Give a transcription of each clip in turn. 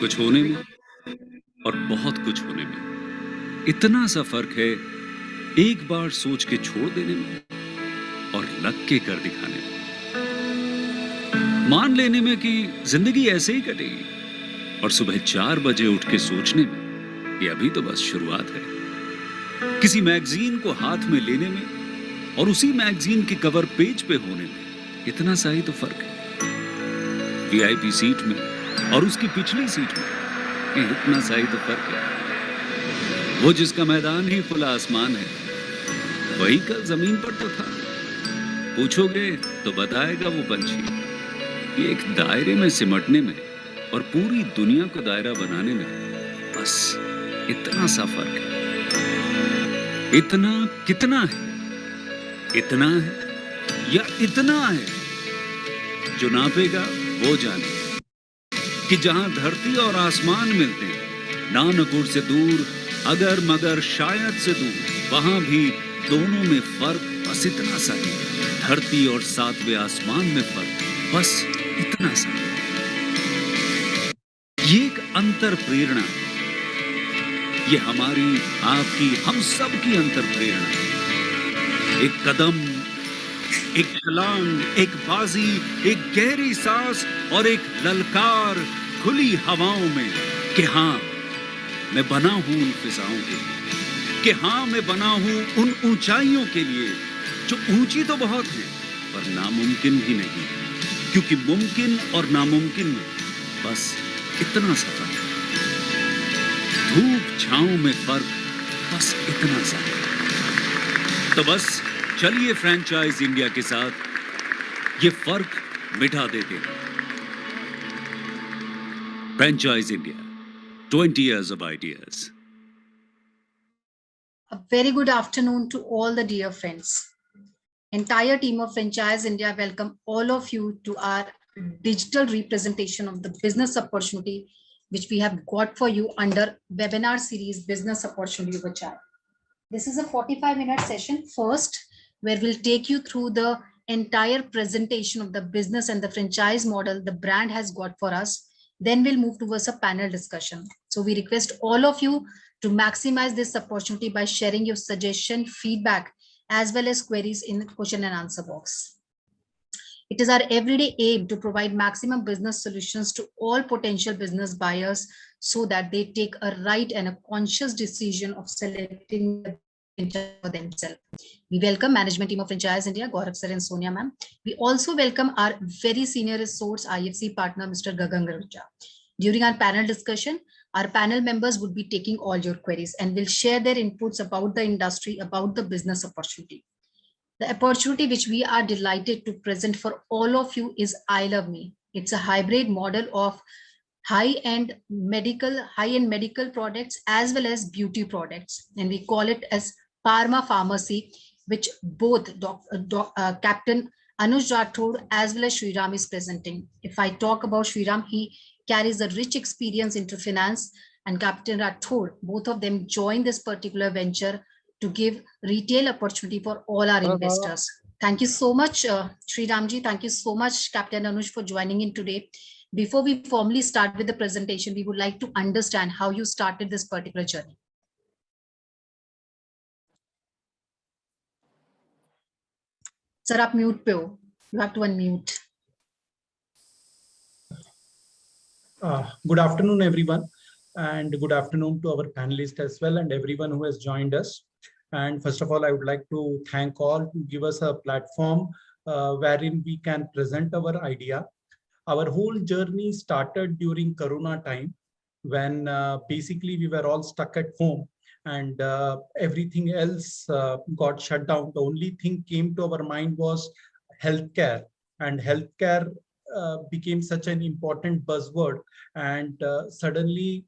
कुछ होने में और बहुत कुछ होने में इतना सा फर्क है, एक बार सोच के छोड़ देने में और लग के कर दिखाने में। मान लेने में कि जिंदगी ऐसे ही कटेगी और सुबह 4 बजे उठ के सोचने में कि अभी तो बस शुरुआत है। किसी मैगजीन को हाथ में लेने में और उसी मैगजीन के कवर पेज पे होने में इतना सा ही तो फर्क है। वीआईपी सीट में और उसकी पिछली सीट में इतना सा ही तो फर्क है। वो जिसका मैदान ही खुला आसमान है, वही कल जमीन पर तो था। पूछोगे तो बताएगा वो पंछी। ये एक दायरे में सिमटने में और पूरी दुनिया को दायरा बनाने में बस इतना सा फर्क है। इतना कितना है? इतना है या इतना है? जो नापेगा वो जाने कि जहां धरती और आसमान मिलते हैं, नानपुर से दूर, अगर मगर शायद से दूर, वहां भी दोनों में फर्क बस इतना सा है। धरती और 7वें आसमान में फर्क बस इतना सा। ये एक अंतर प्रेरणा है। ये हमारी, आपकी, हम सब की अंतर प्रेरणा है। एक कदम, एक छलांग, एक बाजी, एक गहरी सांस और एक ललकार खुली हवाओं में कि हाँ मैं बना हूं उन फिजाओं के लिए, कि हाँ मैं बना हूं उन ऊंचाइयों के लिए जो ऊंची तो बहुत है पर नामुमकिन भी नहीं, क्योंकि मुमकिन और नामुमकिन में बस इतना सा फर्क है। धूप छांव में फर्क बस इतना सा। तो बस चलिए फ्रेंचाइज इंडिया के साथ ये फर्क मिटा देते हैं। Franchise India, 20 years of ideas. A very good afternoon to all the dear friends. Entire team of Franchise India welcome all of you to our digital representation of the business opportunity which we have got for you under webinar series Business Opportunity Vachai. This is a 45-minute session first where we'll take you through the entire presentation of the business and the franchise model the brand has got for us. Then we'll move towards a panel discussion. So we request all of you to maximize this opportunity by sharing your suggestion, feedback, as well as queries in the question and answer box. It is our everyday aim to provide maximum business solutions to all potential business buyers so that they take a right and a conscious decision of selecting the franchise for themselves. We welcome management team of Franchise India, Gaurav sir and Sonia ma'am. We also welcome our very senior resource IFC partner, Mr. Gagan Garuja. During our panel discussion, our panel members would be taking all your queries and will share their inputs about the industry, about the business opportunity. The opportunity which we are delighted to present for all of you is I Love Me. It's a hybrid model of high-end medical products as well as beauty products. And we call it as Parma Pharmacy, which both Captain Anuj Rathod as well as Shriram is presenting. If I talk about Shriram, he carries a rich experience into finance, and Captain Rathod, both of them joined this particular venture to give retail opportunity for all our investors. Thank you so much, Sriramji. Thank you so much, Captain Anuj, for joining in today. Before we formally start with the presentation, we would like to understand how you started this particular journey. Sir, आप mute पे हो. You have to unmute. Good afternoon, everyone, and good afternoon to our panelists as well and everyone who has joined us. And first of all, I would like to thank all to give us a platform wherein we can present our idea. Our whole journey started during Corona time when basically we were all stuck at home and everything else got shut down. The only thing came to our mind was healthcare, and healthcare became such an important buzzword, and suddenly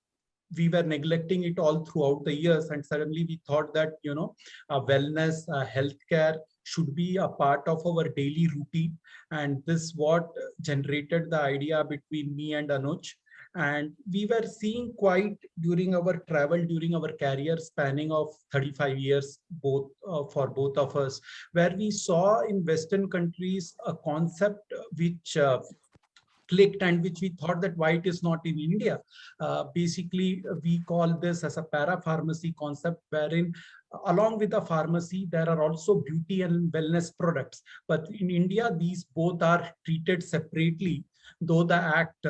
we were neglecting it all throughout the years, and suddenly we thought that wellness, healthcare should be a part of our daily routine. And this what generated the idea between me and Anuj. And we were seeing quite during our travel, during our career spanning of 35 years, both for both of us, where we saw in Western countries a concept which clicked and which we thought that why it is not in India. Basically, we call this as a para-pharmacy concept, wherein along with the pharmacy, there are also beauty and wellness products. But in India, these both are treated separately. Though the act,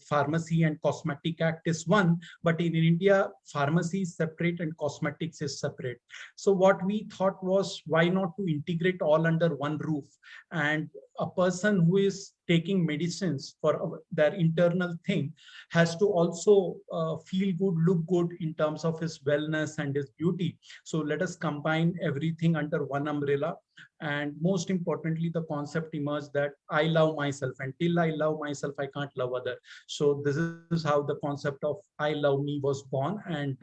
Pharmacy and Cosmetic Act is one, but in India, pharmacy is separate and cosmetics is separate. So what we thought was, why not to integrate all under one roof? And a person who is taking medicines for their internal thing has to also feel good, look good in terms of his wellness and his beauty. So let us combine everything under one umbrella. And most importantly, the concept emerged that I love myself. Until I love myself, I can't love other. So this is how the concept of I love me was born. And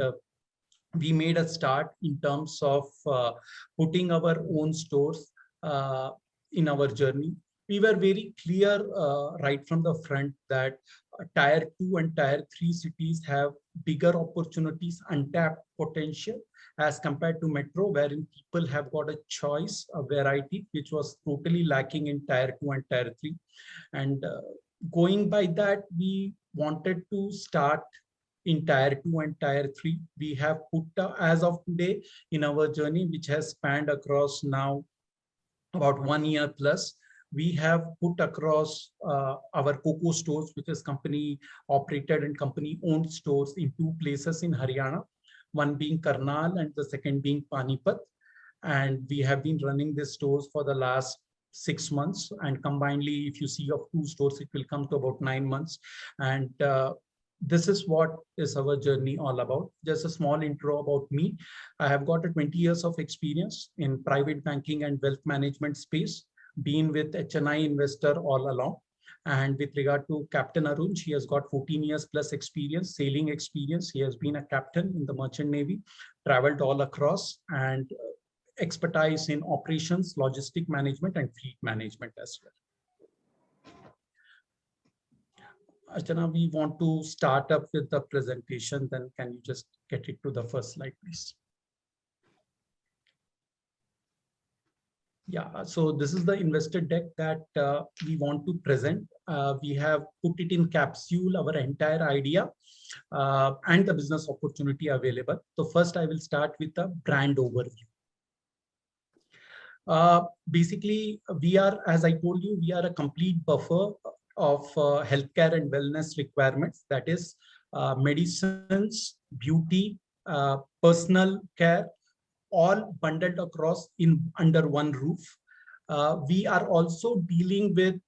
we made a start in terms of putting our own stores in our journey. We were very clear right from the front that tier 2 and tier 3 cities have bigger opportunities, untapped potential as compared to metro, wherein people have got a choice, a variety, which was totally lacking in tier 2 and tier 3. And going by that, we wanted to start in tier 2 and tier 3. We have put as of today in our journey, which has spanned across now about 1 year plus, we have put across our COCO stores, which is company operated and company owned stores in 2 places in Haryana, one being Karnal and the second being Panipat. And we have been running these stores for the last 6 months. And combinedly, if you see of 2 stores, it will come to about 9 months. And this is what is our journey all about. Just a small intro about me. I have got a 20 years of experience in private banking and wealth management space, been with HNI investor all along. And with regard to Captain Arun, he has got 14 years plus experience, sailing experience. He has been a captain in the Merchant Navy, traveled all across, and expertise in operations, logistic management, and fleet management as well. Archana, we want to start up with the presentation. Then can you just get it to the first slide, please? Yeah, so this is the investor deck that we want to present. We have put it in capsule, our entire idea and the business opportunity available. So first I will start with the brand overview. Basically, we are, as I told you, we are a complete buffer of healthcare and wellness requirements. That is medicines, beauty, personal care, all bundled across under one roof. We are also dealing with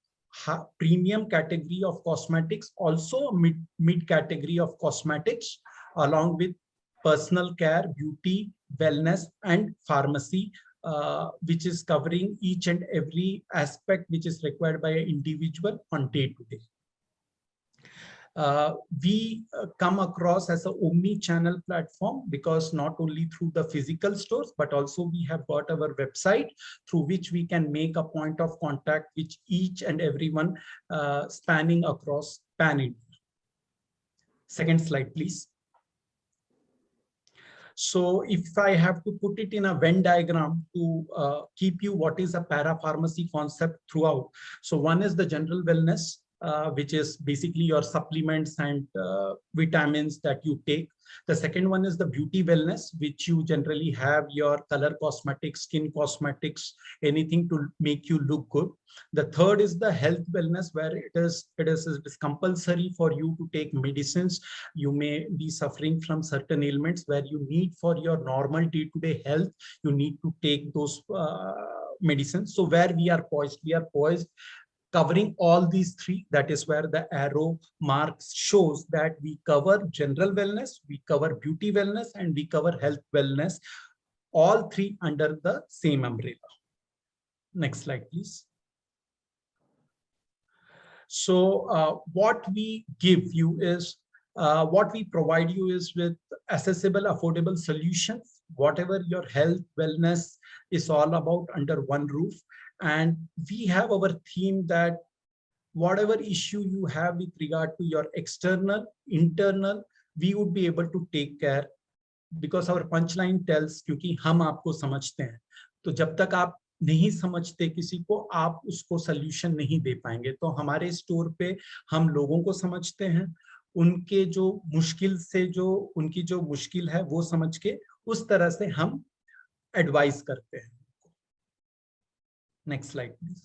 premium category of cosmetics, also mid category of cosmetics, along with personal care, beauty, wellness, and pharmacy, which is covering each and every aspect which is required by an individual on day-to-day. We come across as an omni-channel platform because not only through the physical stores, but also we have got our website through which we can make a point of contact with each and everyone spanning across pan-India. Second slide, please. So if I have to put it in a Venn diagram to keep you what is a para-pharmacy concept throughout. So one is the general wellness, which is basically your supplements and vitamins that you take. The second one is the beauty wellness, which you generally have your color cosmetics, skin cosmetics, anything to make you look good. The third is the health wellness, where it is compulsory for you to take medicines. You may be suffering from certain ailments where you need for your normal day-to-day health, you need to take those medicines. So where we are poised covering all these 3. That is where the arrow marks shows that we cover general wellness, we cover beauty wellness, and we cover health wellness, all 3 under the same umbrella. Next slide, please. So what we give you is, what we provide you is with accessible, affordable solutions, whatever your health, wellness is all about under one roof. And we have our theme that whatever issue you have with regard to your external, internal, we would be able to take care, because our punchline tells, क्योंकि हम आपको समझते हैं. तो जब तक आप नहीं समझते किसी को, आप उसको सल्यूशन नहीं दे पाएंगे। तो हमारे स्टोर पे हम लोगों को समझते हैं, उनके जो मुश्किल से जो उनकी जो मुश्किल है वो समझ के उस तरह से हम एडवाइस करते हैं। Next slide please.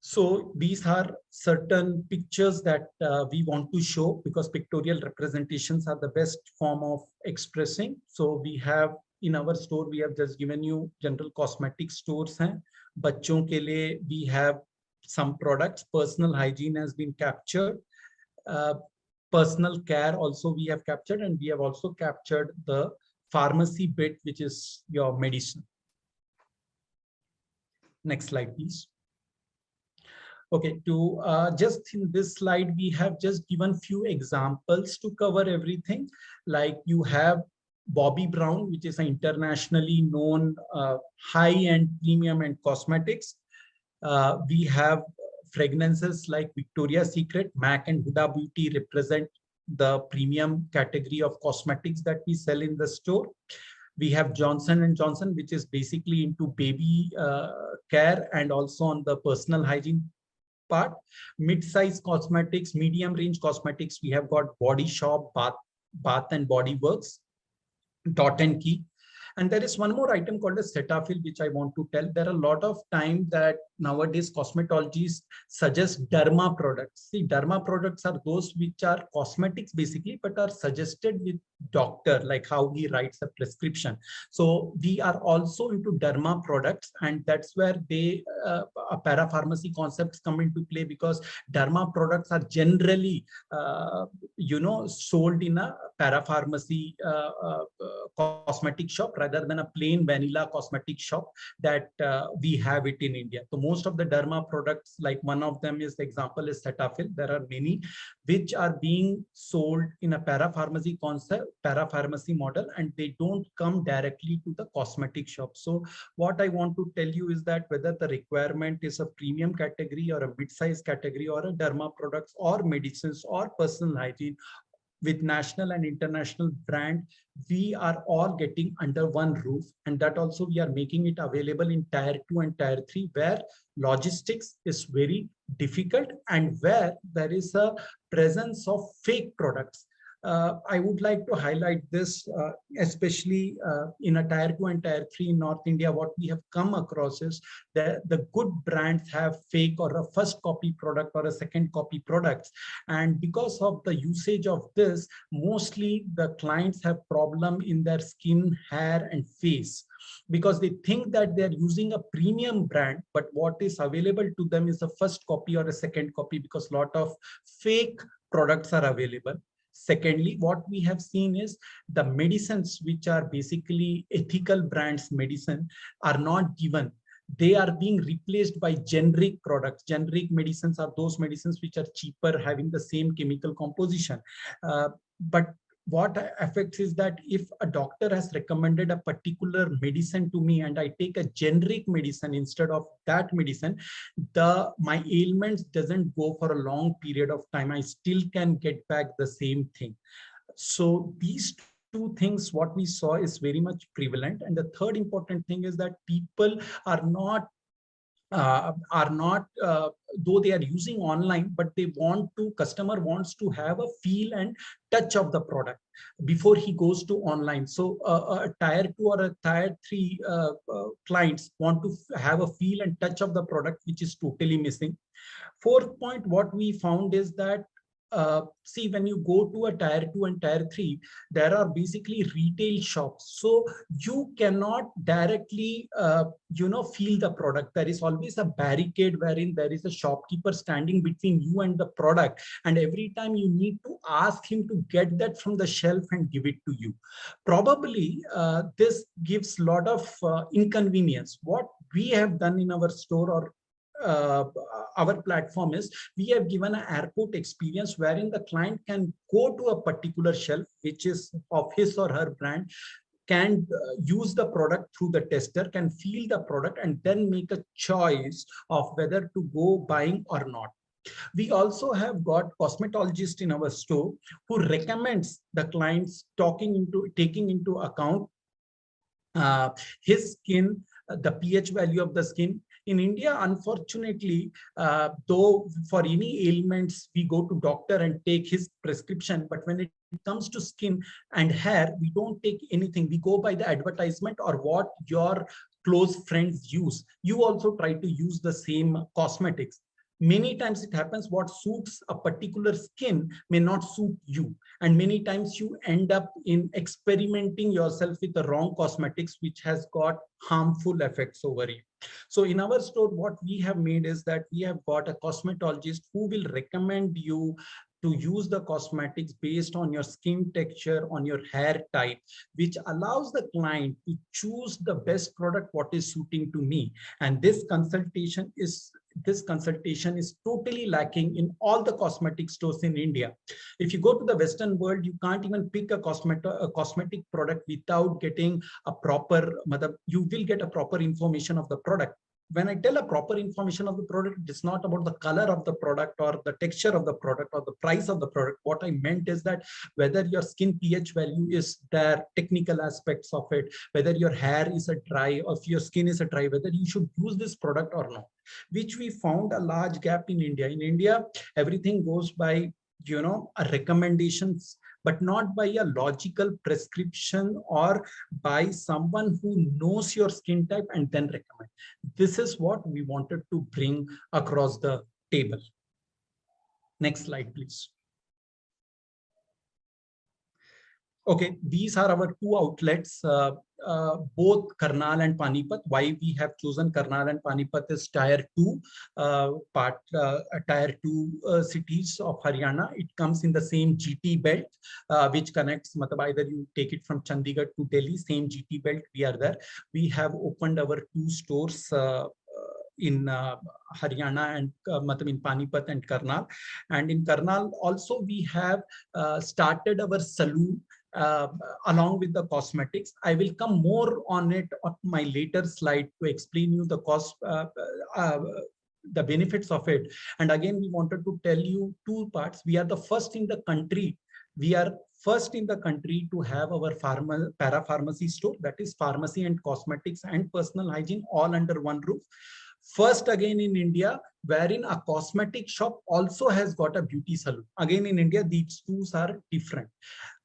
So these are certain pictures that we want to show, because pictorial representations are the best form of expressing. So we have in our store, we have just given you general cosmetic stores hain. Bachon ke liye we have some products. Personal hygiene has been captured. Personal care also we have captured, and we have also captured the pharmacy bit, which is your medicine. Next slide, please. Okay, to just in this slide, we have just given few examples to cover everything. Like you have Bobbi Brown, which is an internationally known high-end premium and cosmetics. We have fragrances like Victoria's Secret, MAC and Huda Beauty represent the premium category of cosmetics that we sell in the store. We have Johnson & Johnson, which is basically into baby care and also on the personal hygiene part. Mid-size cosmetics, medium range cosmetics, we have got Body Shop, Bath and Body Works, Dot and Key. And there is one more item called as Cetaphil, which I want to tell. There are a lot of time that nowadays cosmetologists suggest derma products. See, derma products are those which are cosmetics basically, but are suggested with doctor, like how he writes a prescription. So we are also into derma products, and that's where they parapharmacy concepts come into play, because derma products are generally sold in a parapharmacy cosmetic shop rather than a plain vanilla cosmetic shop that we have it in India. So most of the derma products, like one of them is, the example is Cetaphil. There are many which are being sold in a parapharmacy concept, parapharmacy model, and they don't come directly to the cosmetic shop. So what I want to tell you is that whether the requirement is a premium category or a mid-size category or a derma products or medicines or personal hygiene, with national and international brand, we are all getting under one roof. And that also we are making it available in tier 2 and tier 3, where logistics is very difficult and where there is a presence of fake products. I would like to highlight this, especially in a tier 2 and tier 3 in North India. What we have come across is that the good brands have fake or a first copy product or a second copy products. And because of the usage of this, mostly the clients have problem in their skin, hair, and face, because they think that they're using a premium brand, but what is available to them is a first copy or a second copy, because a lot of fake products are available. Secondly, what we have seen is the medicines, which are basically ethical brands medicine, are not given. They are being replaced by generic products. Generic medicines are those medicines which are cheaper, having the same chemical composition. But what affects is that if a doctor has recommended a particular medicine to me and I take a generic medicine instead of that medicine, my ailments doesn't go for a long period of time. I still can get back the same thing. So these two things, what we saw is very much prevalent. And the third important thing is that people are not though they are using online, but they want to, customer wants to have a feel and touch of the product before he goes to online. So a tier 2 or a tier 3 clients want to have a feel and touch of the product, which is totally missing. Fourth point, what we found is that see, when you go to a tier 2 and tier 3, there are basically retail shops. So you cannot directly, feel the product. There is always a barricade wherein there is a shopkeeper standing between you and the product. And every time you need to ask him to get that from the shelf and give it to you. Probably this gives a lot of inconvenience. What we have done in our store or our platform is we have given an airport experience wherein the client can go to a particular shelf which is of his or her brand, can use the product through the tester, can feel the product, and then make a choice of whether to go buying or not. We also have got cosmetologist in our store who recommends the clients taking into account his skin, the pH value of the skin. In India, unfortunately, though for any ailments, we go to doctor and take his prescription, but when it comes to skin and hair, we don't take anything. We go by the advertisement or what your close friends use. You also try to use the same cosmetics. Many times it happens what suits a particular skin may not suit you. And many times you end up in experimenting yourself with the wrong cosmetics, which has got harmful effects over you. So in our store, what we have made is that we have got a cosmetologist who will recommend you to use the cosmetics based on your skin texture, on your hair type, which allows the client to choose the best product, what is suiting to me. And this consultation is totally lacking in all the cosmetic stores in India. If you go to the Western world, you can't even pick a cosmetic product without getting a proper, you will get a proper information of the product. When I tell a proper information of the product, it's not about the color of the product or the texture of the product or the price of the product. What I meant is that whether your skin pH value is there, technical aspects of it, whether your hair is a dry or if your skin is a dry, whether you should use this product or not, which we found a large gap in India. In India, everything goes by, a recommendations, but not by a logical prescription or by someone who knows your skin type and then recommend. This is what we wanted to bring across the table. Next slide, please. Okay, these are our two outlets, both Karnal and Panipat. Why we have chosen Karnal and Panipat is tier 2 cities of Haryana. It comes in the same GT belt, which connects, either you take it from Chandigarh to Delhi, same GT belt, we are there. We have opened our 2 stores in Haryana and in Panipat and Karnal. And in Karnal also we have started our saloon along with the cosmetics. I will come more on it on my later slide to explain you the the benefits of it. And again, we wanted to tell you 2 parts. We are the first in the country. We are first in the country to have our parapharmacy store, that is pharmacy and cosmetics and personal hygiene all under one roof. First again in India, wherein a cosmetic shop also has got a beauty salon. Again in India, these two are different.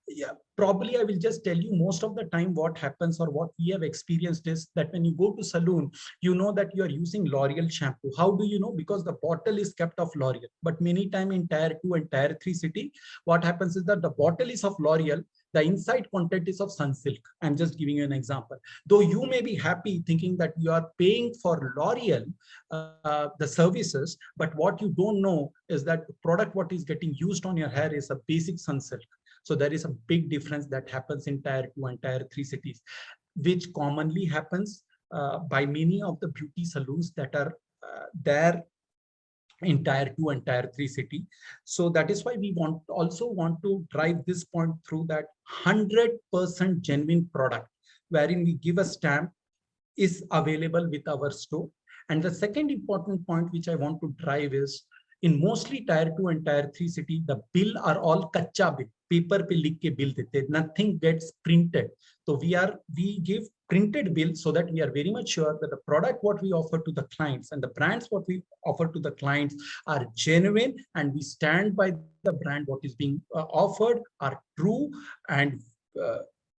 Yeah, probably I will just tell you most of the time what happens or what we have experienced is that when you go to saloon, you know that you are using L'Oreal shampoo. How do you know? Because the bottle is kept of L'Oreal. But many times in tier 2 and tier 3 city, what happens is that the bottle is of L'Oreal, the inside content is of Sunsilk. I'm just giving you an example. Though you may be happy thinking that you are paying for L'Oreal, the services, but what you don't know is that the product what is getting used on your hair is a basic Sunsilk. So there is a big difference that happens in tier 2 and tier 3 cities, which commonly happens by many of the beauty salons that are there in tier 2 and tier 3 city. So that is why we also want to drive this point through, that 100% genuine product, wherein we give a stamp, is available with our store. And the second important point which I want to drive is, in mostly tier 2 and tier 3 city, the bill are all kacha bill, paper pe likh ke bill dete, nothing gets printed. So we give printed bill so that we are very much sure that the product what we offer to the clients and the brands what we offer to the clients are genuine, and we stand by the brand what is being offered, are true, and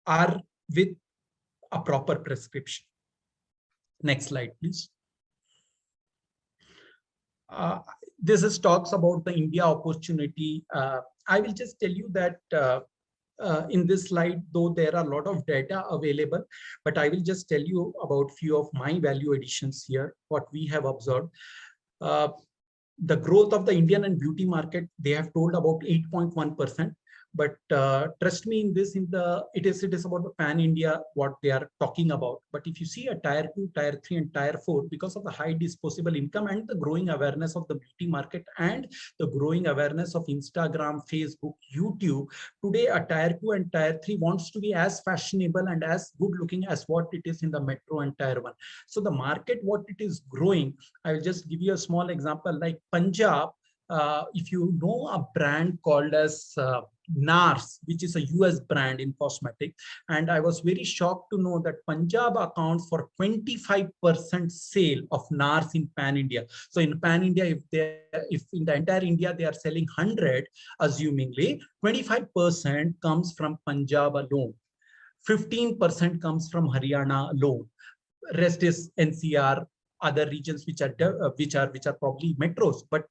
are with a proper prescription. Next slide, please. This talks about the India opportunity. I will just tell you that in this slide, though there are a lot of data available, but I will just tell you about few of my value additions here, what we have observed. The growth of the Indian and beauty market, they have told about 8.1%. But trust me, in this, it is about the pan India what they are talking about. But if you see a tier 2, tier 3, and tier 4, because of the high disposable income and the growing awareness of the beauty market and the growing awareness of Instagram, Facebook, YouTube, today a tier 2 and tier 3 wants to be as fashionable and as good looking as what it is in the metro and tier 1. So the market, what it is growing, I will just give you a small example like Punjab. If you know a brand called as NARS, which is a US brand in cosmetic. And I was very shocked to know that Punjab accounts for 25% sale of NARS in Pan India. So in Pan India, if in the entire India they are selling 100, assumingly 25% comes from Punjab alone. 15% comes from Haryana alone. Rest is NCR, other regions which are probably metros. But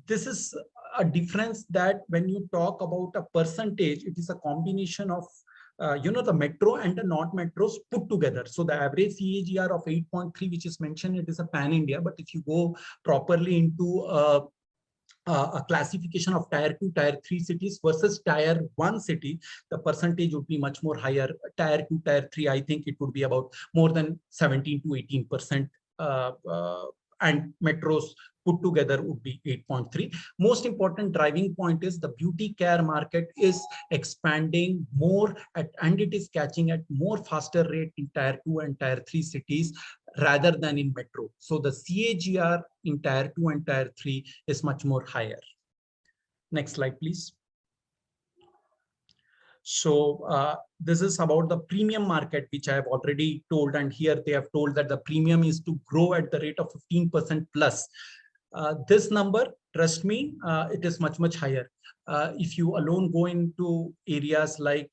this is a difference that when you talk about a percentage, it is a combination of the metro and the not metros put together. So the average CAGR of 8.3, which is mentioned, it is a pan India. But if you go properly into a classification of tier 2, tier 3 cities versus tier 1 city, the percentage would be much more higher. Tier 2, tier 3, I think it would be about more than 17 to 18%. And metros put together would be 8.3. Most important driving point is the beauty care market is expanding more and it is catching at more faster rate in tier 2 and tier 3 cities rather than in metro. So the CAGR in tier 2 and tier 3 is much more higher. Next slide, please. So this is about the premium market, which I have already told. And here they have told that the premium is to grow at the rate of 15% plus. This number, trust me, it is much, much higher. If you alone go into areas like,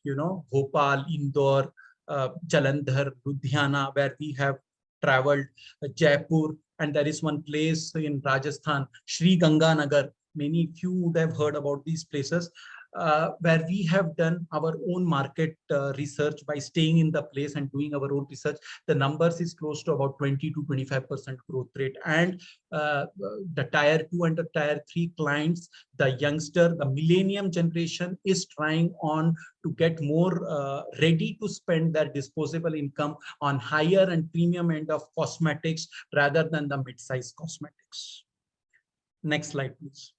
Bhopal, Indore, Jalandhar, Ludhiana, where we have traveled, Jaipur, and there is one place in Rajasthan, Sri Ganganagar. Many few would have heard about these places. Where we have done our own market research by staying in the place and doing our own research, the numbers is close to about 20 to 25% growth rate. And the tier 2 and the tier 3 clients, the youngster, the millennium generation is trying on to get more ready to spend their disposable income on higher and premium end of cosmetics rather than the mid-size cosmetics. Next slide, please.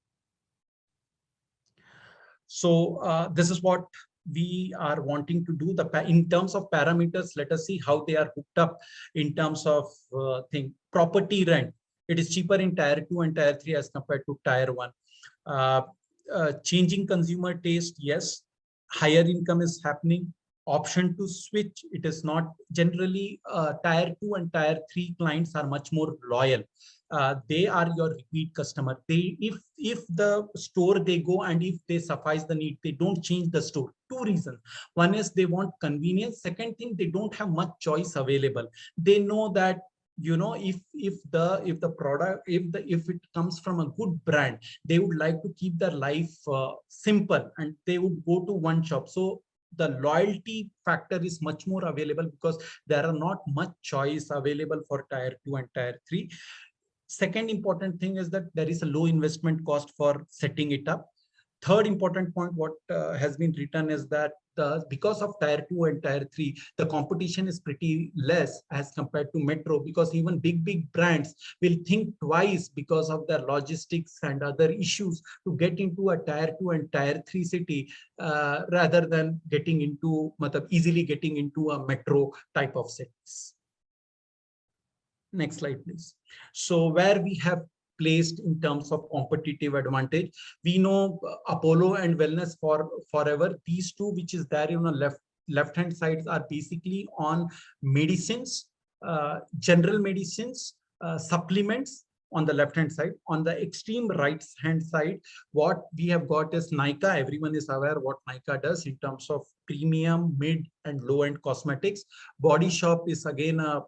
So this is what we are wanting to do. In terms of parameters, let us see how they are hooked up in terms of property rent. It is cheaper in tier 2 and tier 3 as compared to tier 1. Changing consumer taste, yes. Higher income is happening. Option to switch, it is not generally. Tier 2 and tier 3 clients are much more loyal. They are your repeat customer. If the store they go and if they suffice the need, they don't change the store. Two reasons. One is they want convenience. Second thing, they don't have much choice available. They know that if the product, if it comes from a good brand, they would like to keep their life simple and they would go to one shop. So the loyalty factor is much more available because there are not much choice available for tier 2 and tier 3. Second important thing is that there is a low investment cost for setting it up. Third important point, what has been written is that because of tier 2 and tier 3, the competition is pretty less as compared to metro, because even big brands will think twice because of their logistics and other issues to get into a tier 2 and tier 3 city rather than easily getting into a metro type of cities. Next slide, please. So where we have placed in terms of competitive advantage, we know Apollo and Wellness for Forever, these two which is there on the left hand sides are basically on medicines, general medicines, supplements on the left hand side. On the extreme right hand side, what we have got is Nykaa. Everyone is aware what Nykaa does in terms of premium, mid and low end cosmetics. Body Shop is again a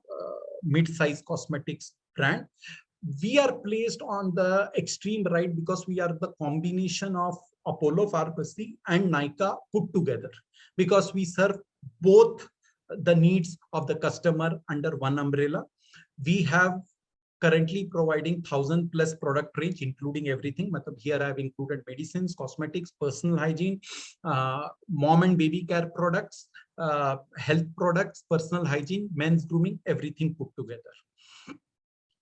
mid-size cosmetics brand. We are placed on the extreme right because we are the combination of Apollo Pharmacy and Nykaa put together, because we serve both the needs of the customer under one umbrella. We have currently providing 1,000+ product range, including everything. Here I have included medicines, cosmetics, personal hygiene, mom and baby care products, health products, personal hygiene, men's grooming, everything put together.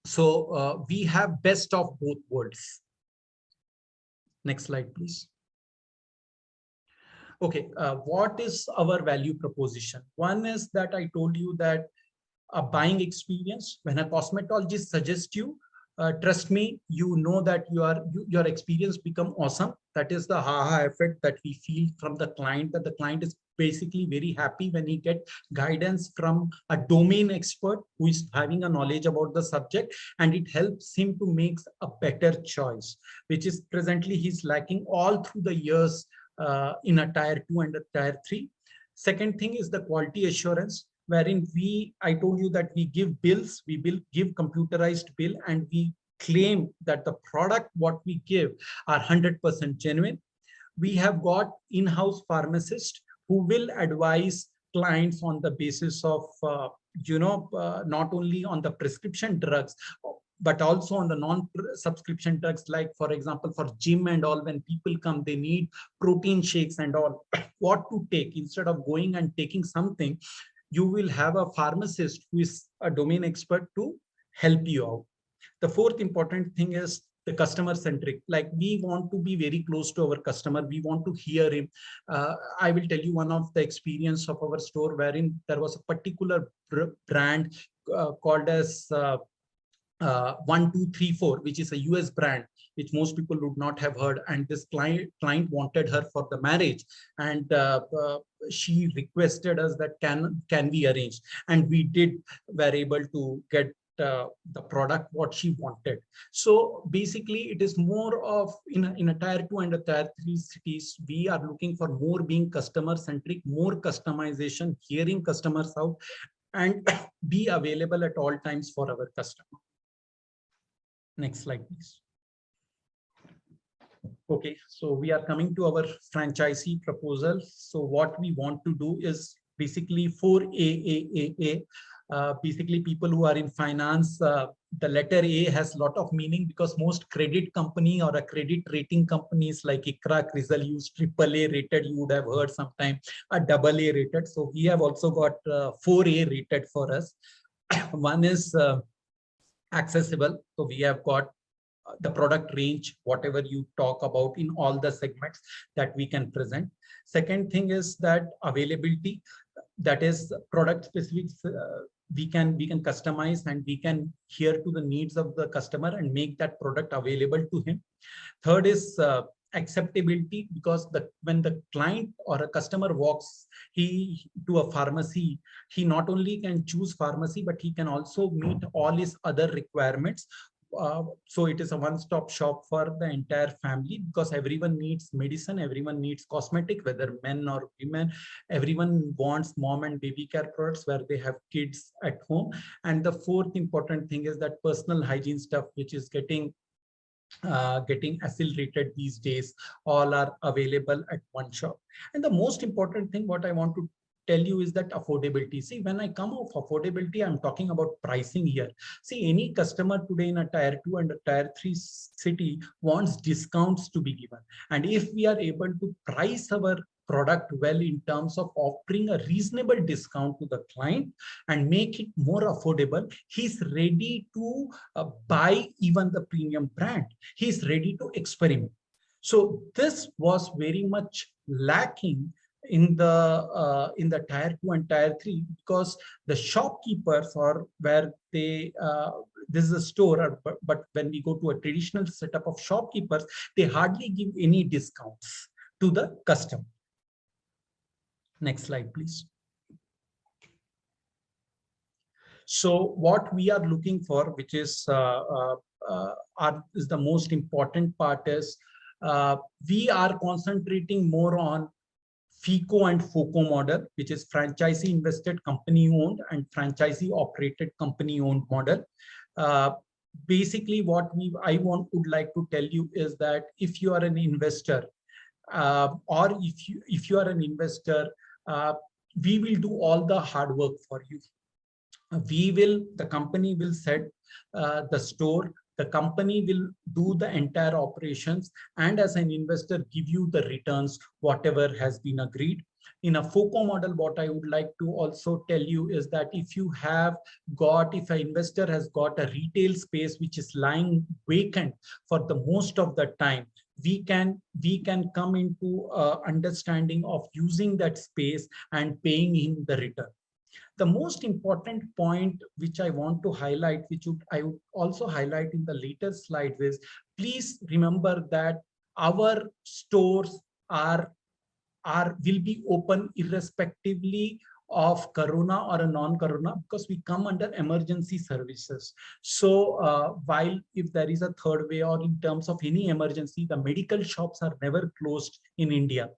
So we have best of both worlds. Next slide, please. Okay, what is our value proposition? One is that I told you that a buying experience, when a cosmetologist suggests you, trust me, you know that your experience become awesome. That is the ha effect that we feel from the client, that the client is basically very happy when he get guidance from a domain expert who is having a knowledge about the subject, and it helps him to make a better choice, which is presently he's lacking all through the years in a tier 2 and a tier 3. Second thing is the quality assurance, wherein I told you that we give bills, give computerized bill, and we claim that the product what we give are 100% genuine. We have got in-house pharmacists who will advise clients on the basis of, not only on the prescription drugs, but also on the non-subscription drugs, like, for example, for gym and all, when people come, they need protein shakes and all, what to take. Instead of going and taking something, you will have a pharmacist who is a domain expert to help you out. The fourth important thing is the customer centric. Like, we want to be very close to our customer. We want to hear him. I will tell you one of the experience of our store, wherein there was a particular brand called as 1234, which is a US brand, which most people would not have heard. And this client wanted her for the marriage, and she requested us that can we arrange, and we were able to get the product what she wanted. So basically, it is more of, in a tier 2 and a tier 3 cities, we are looking for more being customer centric, more customization, hearing customers out, and be available at all times for our customer. Next slide, please. Okay, so we are coming to our franchisee proposal. So what we want to do is basically 4AAA. Basically, people who are in finance, the letter A has a lot of meaning, because most credit company or a credit rating companies like ICRA, CRISIL use AAA rated. You would have heard sometime a AA rated. So we have also got 4A rated for us. One is accessible. So we have got the product range, whatever you talk about in all the segments that we can present. Second thing is that availability, that is product specific. We can customize, and we can hear to the needs of the customer and make that product available to him. Third is acceptability, because when the client or a customer walks to a pharmacy, he not only can choose pharmacy, but he can also meet all his other requirements. So it is a one-stop shop for the entire family, because everyone needs medicine, everyone needs cosmetic, whether men or women. Everyone wants mom and baby care products where they have kids at home. And the fourth important thing is that personal hygiene stuff, which is getting accelerated these days, all are available at one shop. And the most important thing what I want to tell you is that affordability. See, when I come off affordability, I'm talking about pricing here. See, any customer today in a tier 2 and a tier 3 city wants discounts to be given. And if we are able to price our product well in terms of offering a reasonable discount to the client and make it more affordable, he's ready to buy even the premium brand. He's ready to experiment. So this was very much lacking in the tier 2 and tier 3, because the shopkeepers, or where they this is a store, but when we go to a traditional setup of shopkeepers, they hardly give any discounts to the customer. Next slide, please. So what we are looking for, which is the most important part, is we are concentrating more on FICO and FOCO model, which is franchisee invested company owned and franchisee operated company owned model. Basically, what would like to tell you is that if you are an investor, or if you are an investor, we will do all the hard work for you. The company will set the store, the company will do the entire operations, and as an investor, give you the returns, whatever has been agreed. In a FOCO model, what I would like to also tell you is that if an investor has got a retail space which is lying vacant for the most of the time, we can come into understanding of using that space and paying him the return. The most important point which I want to highlight, I would also highlight in the later slides, is please remember that our stores will be open irrespectively of corona or a non-corona, because we come under emergency services. So while if there is a third wave or in terms of any emergency, the medical shops are never closed in India.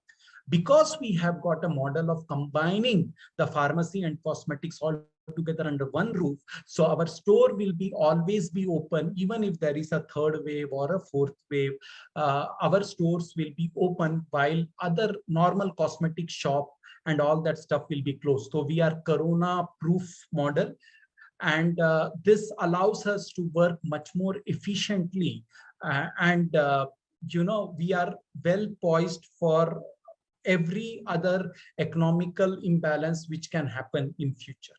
Because we have got a model of combining the pharmacy and cosmetics all together under one roof, so our store will be always be open. Even if there is a third wave or a fourth wave, our stores will be open, while other normal cosmetic shop and all that stuff will be closed. So we are corona proof model, and this allows us to work much more efficiently, and we are well poised for every other economical imbalance which can happen in future.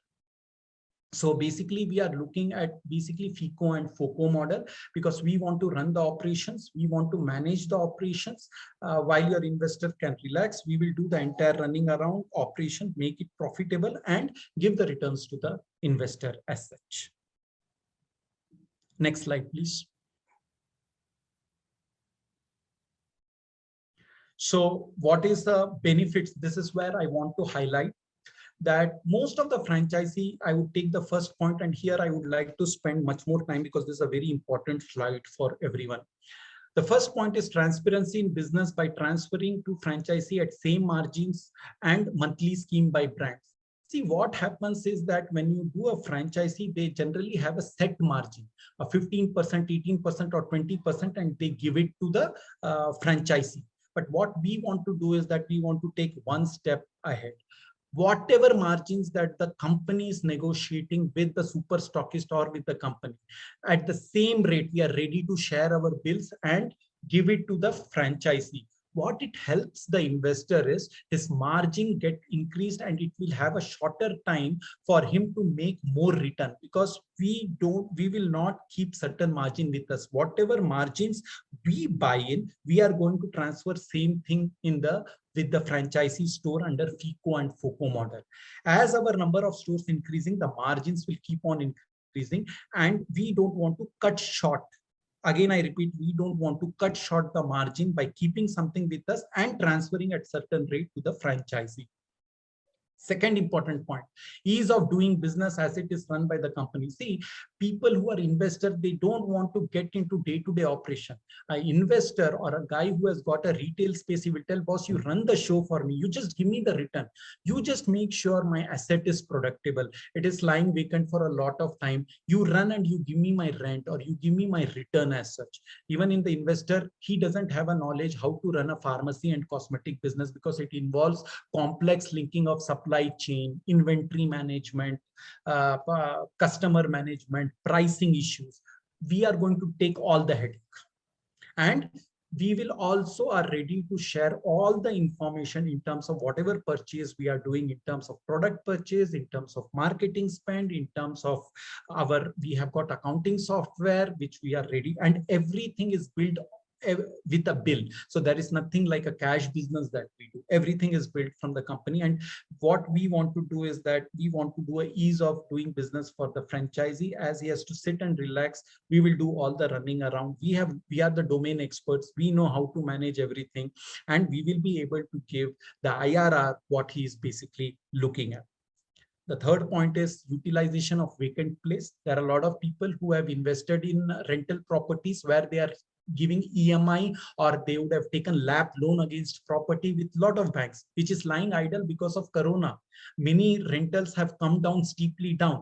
So basically, we are looking at basically FICO and FOCO model, because we want to run the operations, we want to manage the operations, while your investor can relax. We will do the entire running around operation, make it profitable, and give the returns to the investor as such. Next slide, please. So what is the benefits? This is where I want to highlight that most of the franchisee, I would take the first point, and here I would like to spend much more time because this is a very important slide for everyone. The first point is transparency in business by transferring to franchisee at same margins and monthly scheme by brands. See, what happens is that when you do a franchisee, they generally have a set margin, a 15%, 18% or 20%, and they give it to the franchisee. But what we want to do is that we want to take one step ahead. Whatever margins that the company is negotiating with the super stockist or with the company, at the same rate, we are ready to share our bills and give it to the franchisee. What it helps the investor is his margin get increased, and it will have a shorter time for him to make more return, because we will not keep certain margin with us. Whatever margins we buy in, we are going to transfer same thing with the franchisee store under FICO and FOCO model. As our number of stores increasing, the margins will keep on increasing, and we don't want to cut short. Again, I repeat, we don't want to cut short the margin by keeping something with us and transferring at certain rate to the franchisee. Second important point, ease of doing business as it is run by the company. See, people who are investors, they don't want to get into day-to-day operation. An investor or a guy who has got a retail space, he will tell boss, you run the show for me. You just give me the return. You just make sure my asset is productable. It is lying vacant for a lot of time. You run and you give me my rent, or you give me my return as such. Even in the investor, he doesn't have a knowledge how to run a pharmacy and cosmetic business, because it involves complex linking of supply chain, inventory management, customer management, pricing issues. We are going to take all the headache, and we will also are ready to share all the information in terms of whatever purchase we are doing, in terms of product purchase, in terms of marketing spend, in terms of we have got accounting software which we are ready, and everything is built with a bill. So there is nothing like a cash business that we do. Everything is built from the company. And what we want to do is that we want to do an ease of doing business for the franchisee. As he has to sit and relax, we will do all the running around. We are the domain experts. We know how to manage everything, and we will be able to give the IRR what he is basically looking at. The third point is utilization of vacant place. There are a lot of people who have invested in rental properties where they are giving EMI, or they would have taken LAP loan against property with a lot of banks, which is lying idle because of Corona. Many rentals have come down steeply down.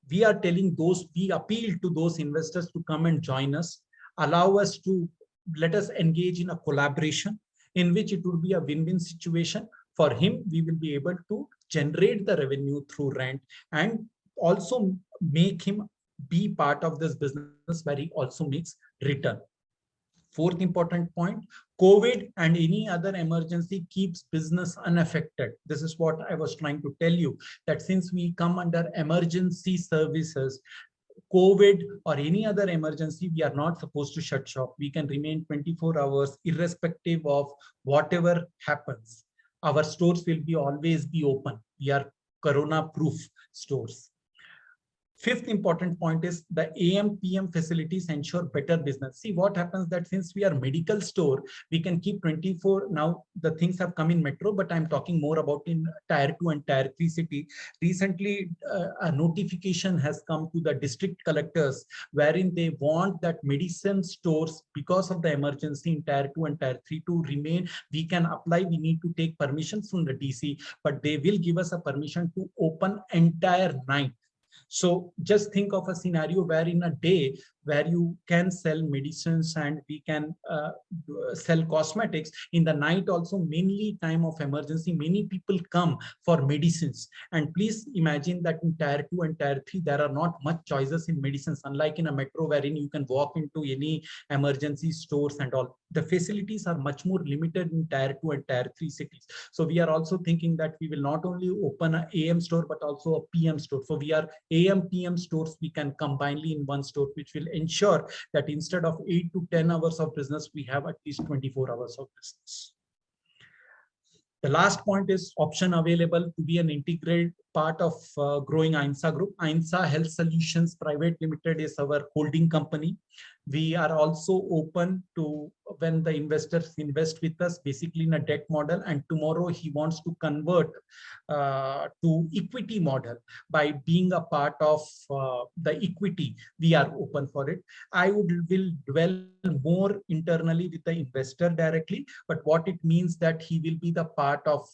We are telling we appeal to those investors to come and join us, let us engage in a collaboration in which it would be a win-win situation. For him, we will be able to generate the revenue through rent, and also make him be part of this business where he also makes return. Fourth important point, COVID and any other emergency keeps business unaffected. This is what I was trying to tell you, that since we come under emergency services, COVID or any other emergency, we are not supposed to shut shop. We can remain 24 hours irrespective of whatever happens. Our stores will always be open. We are Corona proof. stores. Fifth important point is the AM/PM facilities ensure better business. See what happens that since we are medical store, we can keep 24. Now the things have come in metro, but I'm talking more about in tier 2 and tier 3 city. Recently, a notification has come to the district collectors wherein they want that medicine stores, because of the emergency in tier 2 and tier 3 to remain. We can apply, we need to take permissions from the DC, but they will give us a permission to open entire night. So just think of a scenario where in a day where you can sell medicines and we can sell cosmetics in the night also. Mainly time of emergency, many people come for medicines, and please imagine that in tier 2 and tier 3 there are not much choices in medicines, unlike in a metro wherein you can walk into any emergency stores and all. The facilities are much more limited in tier 2 and tier 3 cities. So we are also thinking that we will not only open an AM store but also a PM store. So we are AM/PM stores we can combinely in one store, which will ensure that instead of 8 to 10 hours of business, we have at least 24 hours of business. The last point is option available to be an integral part of growing AINSA Group. AINSA Health Solutions Private Limited is our holding company. We are also open to when the investors invest with us, basically in a debt model, and tomorrow he wants to convert to equity model by being a part of the equity. We are open for it. I will dwell more internally with the investor directly, but what it means that he will be the part of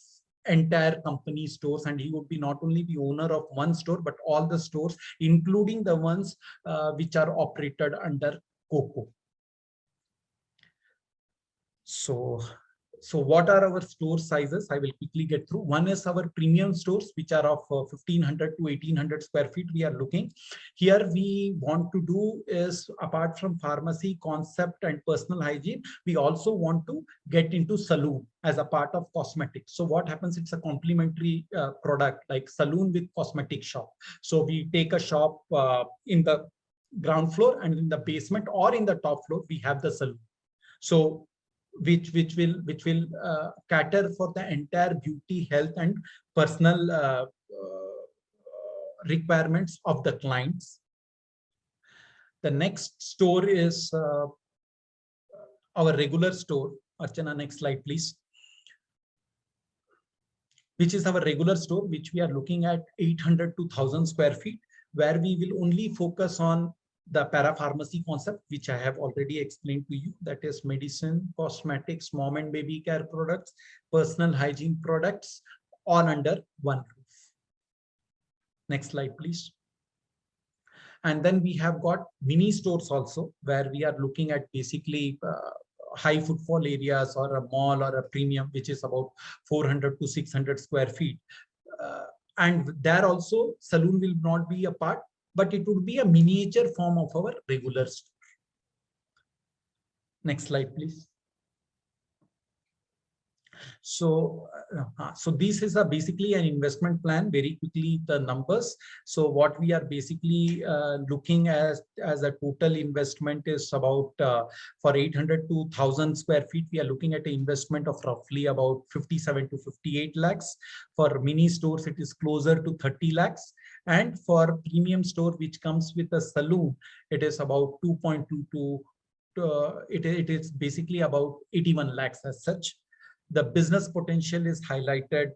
entire company stores, and he would be not only the owner of one store but all the stores, including the ones which are operated under COCO. So what are our store sizes? I will quickly get through. One is our premium stores, which are of 1500 to 1800 square feet. We are looking here. We want to do is, apart from pharmacy concept and personal hygiene, we also want to get into saloon as a part of cosmetics. So what happens? It's a complementary product, like saloon with cosmetic shop. So we take a shop in the ground floor, and in the basement or in the top floor we have the saloon. So which will cater for the entire beauty, health, and personal requirements of the clients. The next store is our regular store. Archana, next slide, please. Which is our regular store, which we are looking at 800 to 1000 square feet, where we will only focus on the parapharmacy concept, which I have already explained to you. That is medicine, cosmetics, mom and baby care products, personal hygiene products, all under one roof. Next slide, please. And then we have got mini stores also, where we are looking at basically high footfall areas or a mall or a premium, which is about 400 to 600 square feet. And there also saloon will not be a part, but it would be a miniature form of our regular store. Next slide, please. So this is basically an investment plan. Very quickly, the numbers. So what we are basically looking as a total investment is about for 800 to 1000 square feet, we are looking at an investment of roughly about 57 to 58 lakhs. For mini stores, it is closer to 30 lakhs. And for premium store, which comes with a saloon, it is about 2.22. It is basically about 81 lakhs as such. The business potential is highlighted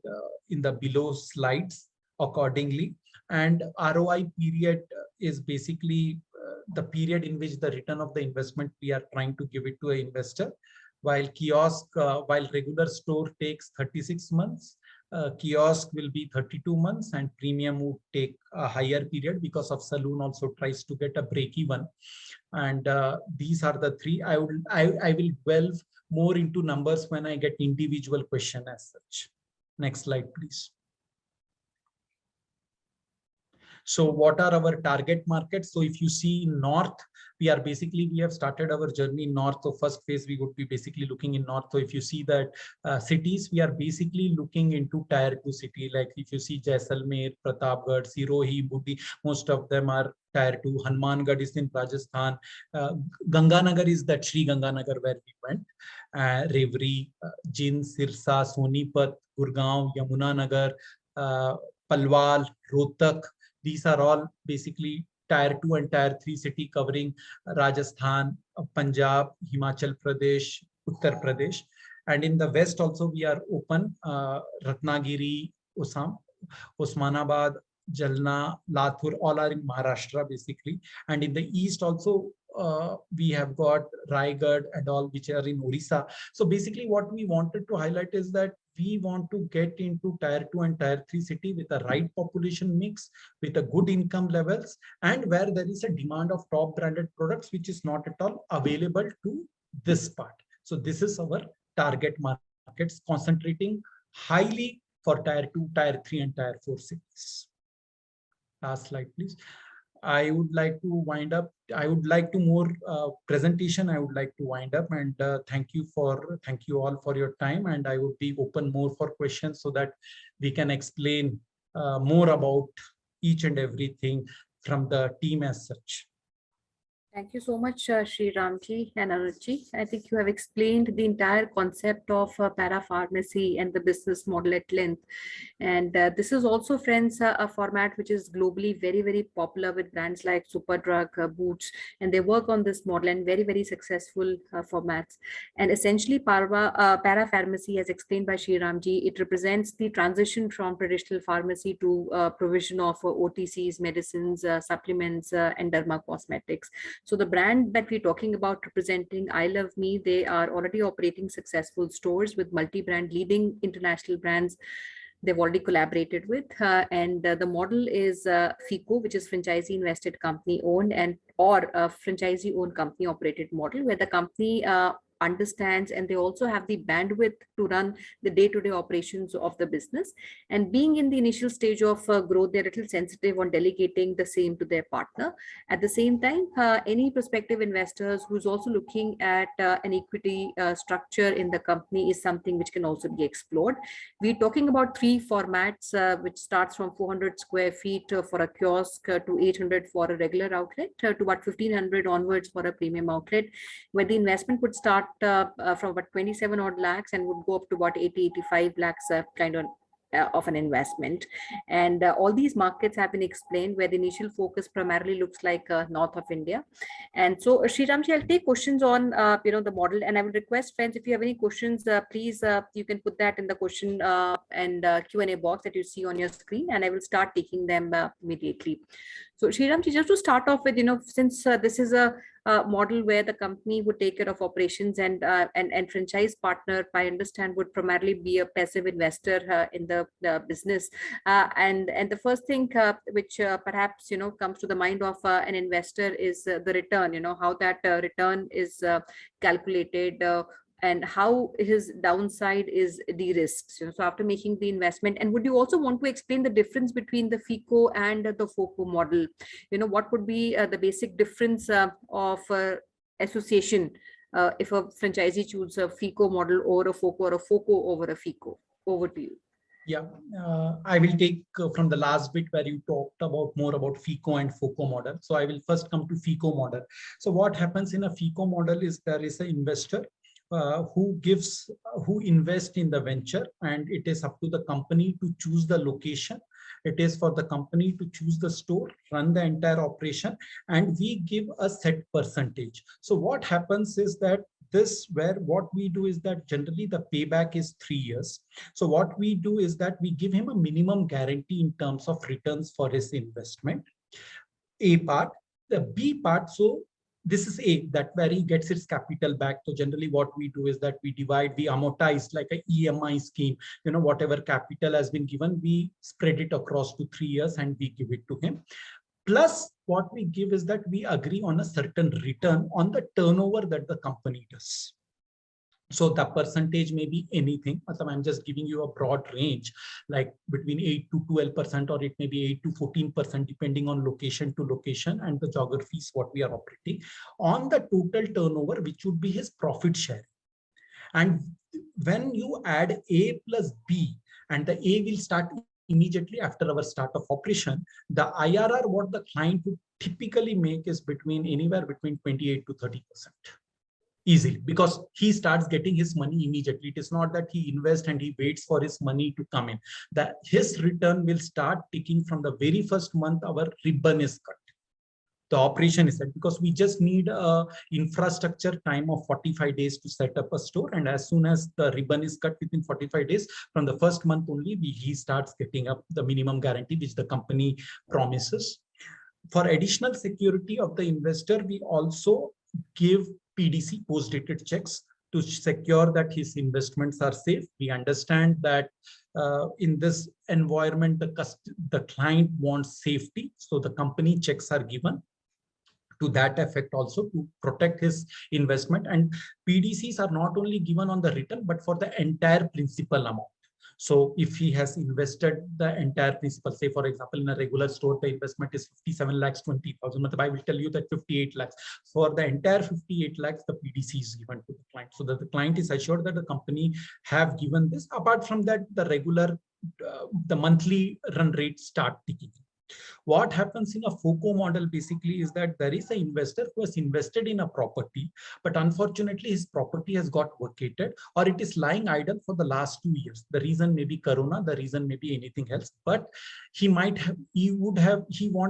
in the below slides accordingly. And ROI period is basically the period in which the return of the investment we are trying to give it to an investor. While kiosk, while regular store takes 36 months, kiosk will be 32 months, and premium would take a higher period because of saloon also tries to get a break even. And these are the three. I will delve more into numbers when I get individual question as such. Next slide, please. So what are our target markets? So if you see north, we have started our journey in north. So first phase, we would be basically looking in north. So if you see that cities, we are basically looking into tier 2 city. Like if you see Jaisalmer, Pratapgarh, Sirohi, Budi, most of them are tier 2. Hanumangarh is in Rajasthan. Ganganagar is that Sri Ganganagar where we went. Revri, Jind, Sirsa, Sonipat, Gurgaon, Yamunanagar, Palwal, Rohtak. These are all basically tier 2 and tier 3 city covering Rajasthan, Punjab, Himachal Pradesh, Uttar Pradesh. And in the west also we are open, Ratnagiri, Osmanabad, Jalna, Lathur, all are in Maharashtra basically. And in the east also we have got Raigad and all which are in Orissa. So basically what we wanted to highlight is that we want to get into tier 2 and tier 3 city with the right population mix, with a good income levels, and where there is a demand of top branded products, which is not at all available to this part. So this is our target markets, concentrating highly for tier 2, tier 3 and tier 4 cities. Last slide, please. I would like to wind up. I would like to more presentation. I would like to wind up, and thank you all for your time. And I would be open more for questions so that we can explain more about each and everything from the team as such. Thank you so much, Sri Ramji and Anurji. I think you have explained the entire concept of parapharmacy and the business model at length. And this is also, friends, a format which is globally very, very popular with brands like Superdrug, Boots, and they work on this model and very, very successful formats. And essentially, parapharmacy, as explained by Sri Ramji, it represents the transition from traditional pharmacy to provision of OTCs, medicines, supplements, and derma cosmetics. So the brand that we're talking about representing, I Love Me, they are already operating successful stores with multi-brand leading international brands they've already collaborated with. And the model is FICO, which is franchisee invested company owned, and or a franchisee owned company operated model, where the company understands and they also have the bandwidth to run the day-to-day operations of the business. And being in the initial stage of growth, they're a little sensitive on delegating the same to their partner. At the same time, any prospective investors who's also looking at an equity structure in the company is something which can also be explored. We're talking about 3 formats, which starts from 400 square feet for a kiosk to 800 for a regular outlet to about 1500 onwards for a premium outlet, where the investment would start from about 27 odd lakhs and would go up to about 80-85 lakhs kind of an investment. And all these markets have been explained, where the initial focus primarily looks like north of India. And so Sri Ramji, I'll take questions on the model, and I would request, friends, if you have any questions, please you can put that in the question and Q&A box that you see on your screen, and I will start taking them immediately. So Sri Ramji, just to start off with, since this is a model where the company would take care of operations and franchise partner, I understand, would primarily be a passive investor in the business. And the first thing which perhaps comes to the mind of an investor is the return. How that return is calculated. And how his downside is de-risked. So after making the investment, and would you also want to explain the difference between the FICO and the FOCO model? What would be the basic difference of association if a franchisee chooses a FICO model over a FOCO, or a FOCO over a FICO? Over to you. Yeah, I will take from the last bit where you talked about more about FICO and FOCO model. So I will first come to FICO model. So what happens in a FICO model is there is an investor who invest in the venture, and it is up to the company to choose the location. It is for the company to choose the store, run the entire operation, and we give a set percentage. So what happens is that what we do is that generally the payback is 3 years. So what we do is that we give him a minimum guarantee in terms of returns for his investment. A part. The B part, so this is A, that where he gets its capital back. So generally what we do is that we amortize like a EMI scheme, whatever capital has been given, we spread it across to 3 years and we give it to him. Plus what we give is that we agree on a certain return on the turnover that the company does. So the percentage may be anything. I'm just giving you a broad range, like between 8 to 12%, or it may be 8 to 14%, depending on location to location and the geographies what we are operating on the total turnover, which would be his profit share. And when you add A plus B, and the A will start immediately after our start of operation, the IRR what the client would typically make is anywhere between 28 to 30%. easily, because he starts getting his money immediately. It is not that he invests and he waits for his money to come in. That his return will start ticking from the very first month our ribbon is cut. The operation is set, because we just need a infrastructure time of 45 days to set up a store. And as soon as the ribbon is cut within 45 days, from the first month only, he starts getting up the minimum guarantee which the company promises. For additional security of the investor, we also give PDC, post-dated checks, to secure that his investments are safe. We understand that in this environment, the client wants safety. So the company checks are given to that effect also, to protect his investment. And PDCs are not only given on the return, but for the entire principal amount. So if he has invested the entire principal, say for example, in a regular store, the investment is 57 lakhs 20,000. I will tell you that 58 lakhs. For the entire 58 lakhs, the PDC is given to the client, so that the client is assured that the company have given this. Apart from that, the regular, the monthly run rate start ticking. What happens in a FOCO model basically is that there is an investor who has invested in a property, but unfortunately his property has got vacated, or it is lying idle for the last 2 years. The reason may be Corona, the reason may be anything else, but he want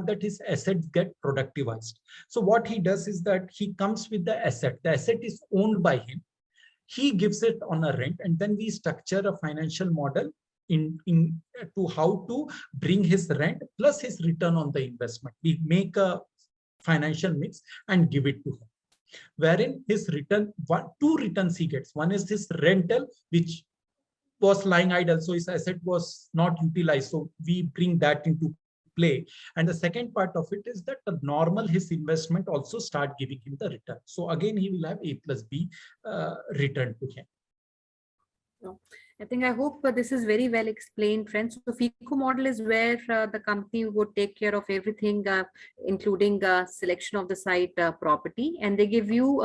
that his assets get productivized. So what he does is that he comes with the asset. The asset is owned by him. He gives it on a rent, and then we structure a financial model to how to bring his rent plus his return on the investment. We make a financial mix and give it to him, wherein his return, two returns he gets. One is his rental, which was lying idle, so his asset was not utilized, so we bring that into play. And the second part of it is that the normal his investment also start giving him the return. So again, he will have A plus B return to him. I hope this is very well explained, friends. So FICO model is where the company would take care of everything, including selection of the site property, and they give you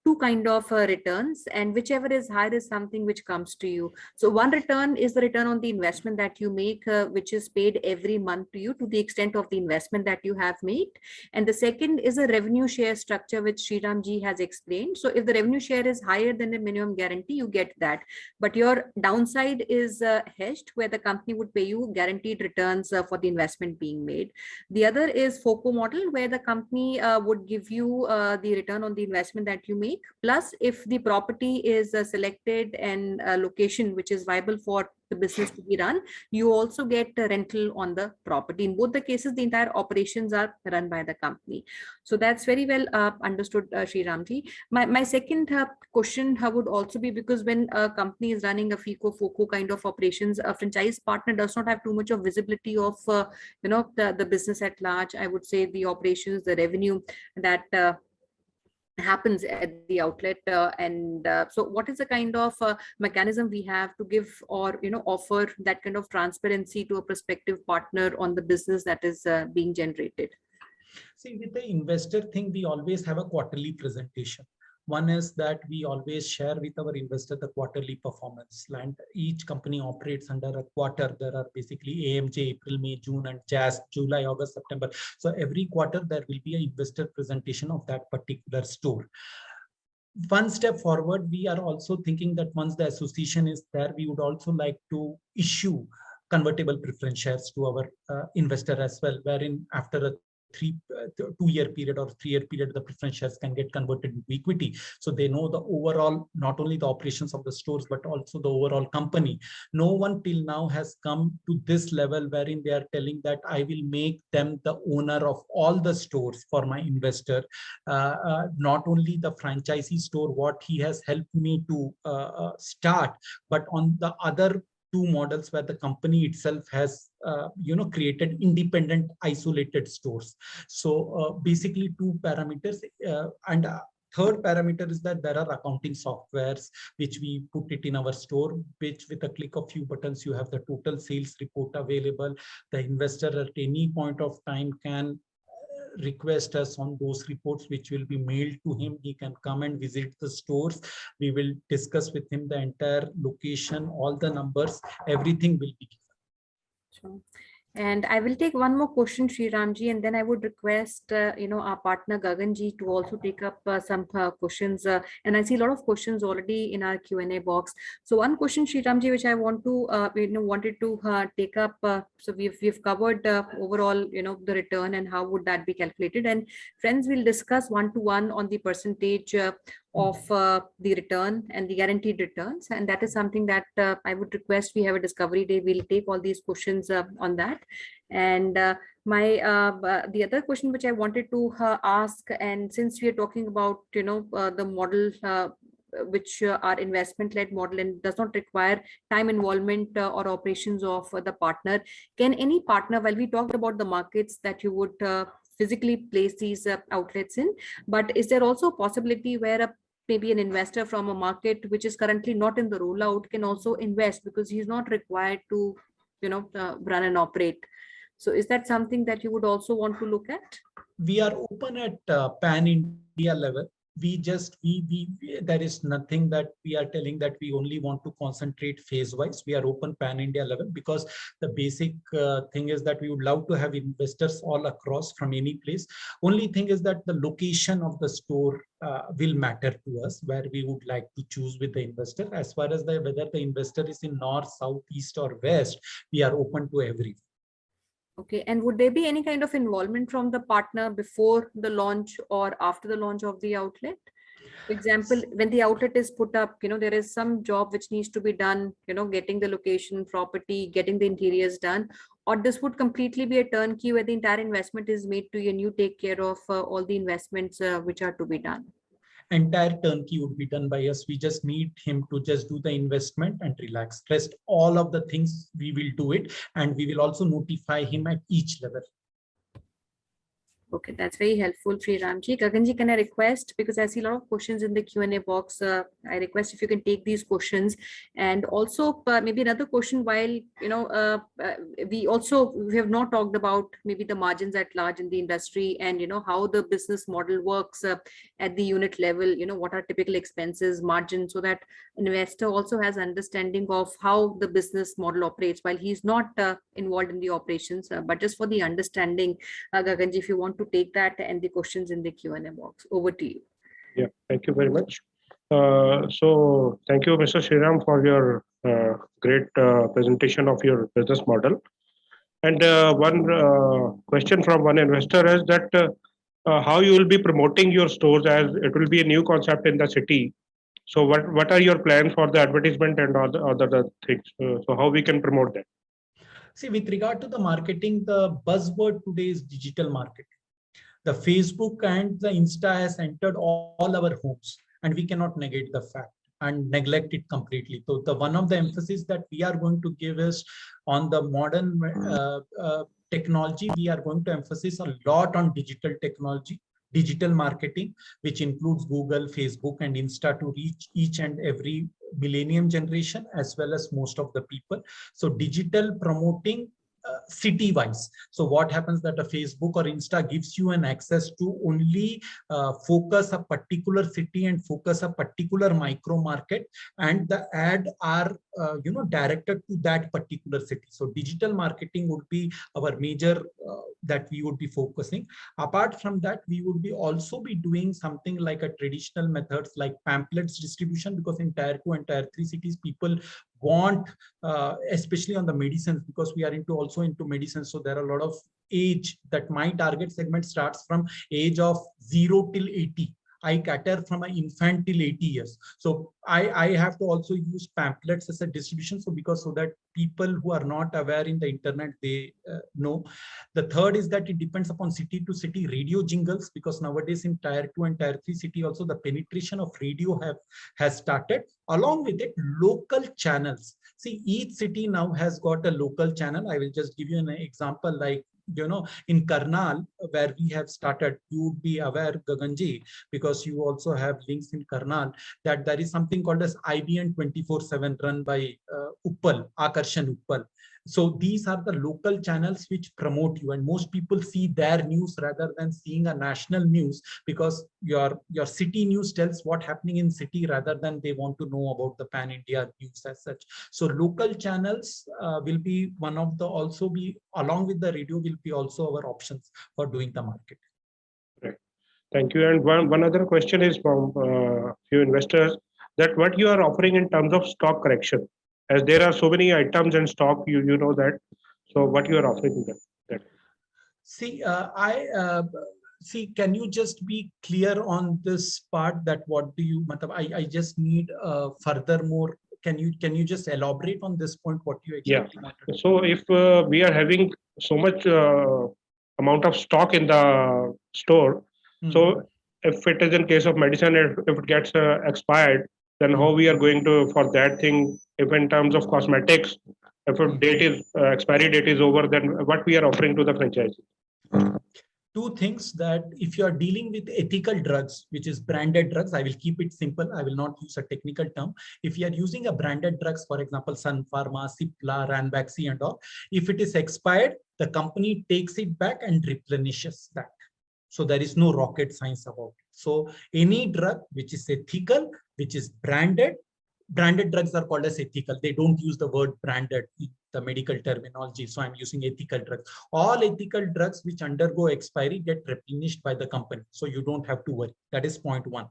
two kind of returns, and whichever is higher is something which comes to you. So one return is the return on the investment that you make, which is paid every month to you to the extent of the investment that you have made. And the second is a revenue share structure, which Sriram ji has explained. So if the revenue share is higher than the minimum guarantee, you get that. But your downside is hedged, where the company would pay you guaranteed returns for the investment being made. The other is FOCO model, where the company would give you the return on the investment that you make. Plus, if the property is selected and a location which is viable for the business to be run, you also get a rental on the property. In both the cases, the entire operations are run by the company. So that's very well understood, Sriramji. My second question would also be, because when a company is running a FICO-FOCO kind of operations, a franchise partner does not have too much of visibility of the business at large. I would say the operations, the revenue that happens at the outlet, so what is the kind of mechanism we have to give or offer that kind of transparency to a prospective partner on the business that is being generated? See, with the investor thing, we always have a quarterly presentation. One is that we always share with our investor the quarterly performance, and each company operates under a quarter. There are basically AMJ, April, May, June, and JAS, July, August, September. So every quarter there will be an investor presentation of that particular store. One step forward, we are also thinking that once the association is there, we would also like to issue convertible preference shares to our investor as well, wherein after a 2-year period or 3-year period, the preference shares can get converted into equity. So they know the overall, not only the operations of the stores, but also the overall company. No one till now has come to this level wherein they are telling that I will make them the owner of all the stores for my investor. Not only the franchisee store, what he has helped me to start, but on the other two models where the company itself has created independent isolated stores. So basically two parameters, and third parameter is that there are accounting softwares which we put it in our store, which with a click of few buttons you have the total sales report available. The investor at any point of time can request us on those reports, which will be mailed to him. He can come and visit the stores. We will discuss with him the entire location, all the numbers, everything will be given. Sure. And I will take one more question, Sri Ramji, and then I would request, our partner Gaganji to also take up some questions. And I see a lot of questions already in our Q&A box. So one question, Sri Ramji, which I want to, wanted to take up. So we've covered overall, the return and how would that be calculated. And friends, will discuss one-to-one on the percentage of the return and the guaranteed returns. And that is something that I would request we have a discovery day. We'll take all these questions on that. And the other question which I wanted to ask, and since we are talking about, the model, which are investment-led model and does not require time involvement or operations of the partner. Can any partner, while we talked about the markets that you would physically place these outlets in, but is there also a possibility where maybe an investor from a market which is currently not in the rollout can also invest because he's not required to, run and operate? So is that something that you would also want to look at? We are open at pan India level. There is nothing that we are telling that we only want to concentrate phase wise. We are open pan India level because the basic thing is that we would love to have investors all across from any place. Only thing is that the location of the store will matter to us, where we would like to choose with the investor. As far as whether the investor is in north, south, east or west, we are open to everything. Okay, and would there be any kind of involvement from the partner before the launch or after the launch of the outlet? For example, when the outlet is put up, there is some job which needs to be done, getting the location, property, getting the interiors done, or this would completely be a turnkey where the entire investment is made to you and you take care of all the investments which are to be done? Entire turnkey would be done by us. We just need him to just do the investment and relax. Rest all of the things we will do it, and we will also notify him at each level. Okay, that's very helpful, Sri Ramji. Gaganji, can I request, because I see a lot of questions in the Q&A box, I request if you can take these questions. And also maybe another question, while, we have not talked about maybe the margins at large in the industry and, how the business model works at the unit level, what are typical expenses, margins, so that investor also has understanding of how the business model operates while he's not involved in the operations, but just for the understanding. Gaganji, if you want to take that and the questions in the Q&A box. Over to you. Yeah, thank you very much. So thank you, Mr. Sriram, for your great presentation of your business model. And one question from one investor is that how you will be promoting your stores, as it will be a new concept in the city. So what are your plans for the advertisement and all the other things? So how we can promote that? See, with regard to the marketing, the buzzword today is digital marketing. The Facebook and the Insta has entered all our homes, and we cannot negate the fact and neglect it completely. So the one of the emphasis that we are going to give is on the modern technology. We are going to emphasize a lot on digital technology, digital marketing, which includes Google, Facebook, and Insta to reach each and every millennium generation, as well as most of the people. So digital promoting city wise. So what happens that a Facebook or Insta gives you an access to only focus a particular city and focus a particular micro market, and the ad are directed to that particular city. So digital marketing would be our major that we would be focusing. Apart from that, we would be also be doing something like a traditional methods like pamphlets distribution, because in tier 2 and tier 3 cities, people want, especially on the medicines, because we are also into medicine. So there are a lot of age that my target segment starts from age of 0 till 80. I cater from an infant till 80 years. So I have to also use pamphlets as a distribution. So that people who are not aware in the internet, they know. The third is that it depends upon city to city radio jingles, because nowadays in tier 2 and tier 3 city also the penetration of radio has started. Along with it, local channels. See, each city now has got a local channel. I will just give you an example, like, in Karnal, where we have started, you would be aware, Gaganji, because you also have links in Karnal, that there is something called as IBN 24/7 run by Uppal, Akarshan Uppal. So these are the local channels which promote you, and most people see their news rather than seeing a national news, because your city news tells what happening in city rather than they want to know about the pan India news as such. So local channels will be one of the, also be along with the radio, will be also our options for doing the market. Right. Thank you. And one other question is from few investors, that what you are offering in terms of stock correction, as there are so many items in stock, you know that. So what you are offering that. See, see, can you just be clear on this part, that what do you, I just need furthermore, can you just elaborate on this point, what you exactly wanted? So if we are having so much amount of stock in the store, so if it is in case of medicine, if it gets expired, then how we are going to for that thing? If in terms of cosmetics, if a date is expiry date is over, then what we are offering to the franchise? Two things, that if you are dealing with ethical drugs, which is branded drugs, I will keep it simple, I will not use a technical term. If you are using a branded drugs, for example, Sun Pharma, Cipla, Ranbaxy and all, if it is expired, the company takes it back and replenishes that. So there is no rocket science about it. So any drug which is ethical, which is branded drugs are called as ethical. They don't use the word branded, the medical terminology. So I'm using ethical drugs. All ethical drugs which undergo expiry get replenished by the company. So you don't have to worry. That is point one.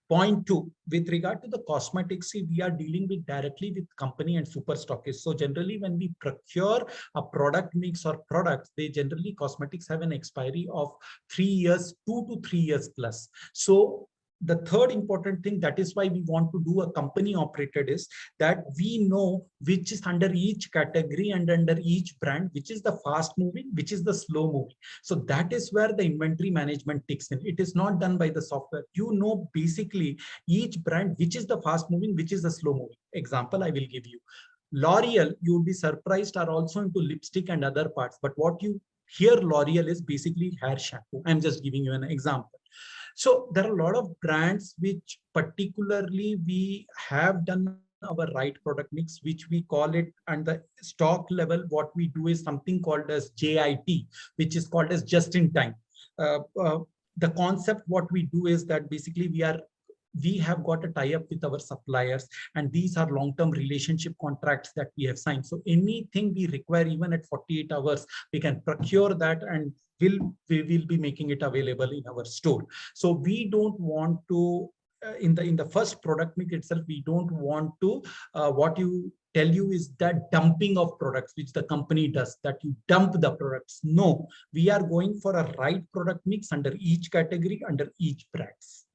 Point two, with regard to the cosmetics, we are dealing with directly with company and super stockists. So generally when we procure a product mix or products, they generally, cosmetics have an expiry of 3 years, 2 to 3 years plus. So the third important thing, that is why we want to do a company operated, is that we know which is under each category and under each brand, which is the fast moving, which is the slow moving. So that is where the inventory management takes in. It is not done by the software. You know, basically each brand, which is the fast moving, which is the slow moving. Example I will give you. L'Oreal, you will be surprised, are also into lipstick and other parts. But what you hear L'Oreal is basically hair shampoo. I'm just giving you an example. So there are a lot of brands which particularly we have done our right product mix, which we call it, and the stock level, what we do is something called as JIT, which is called as just in time. The concept, what we do is that basically we have got a tie-up with our suppliers, and these are long-term relationship contracts that we have signed. So anything we require, even at 48 hours, we can procure that, and we will be making it available in our store. So we don't want to, in the first product mix itself, we don't want to, what you tell you is that dumping of products, which the company does, that you dump the products. No, we are going for a right product mix under each category, under each brands,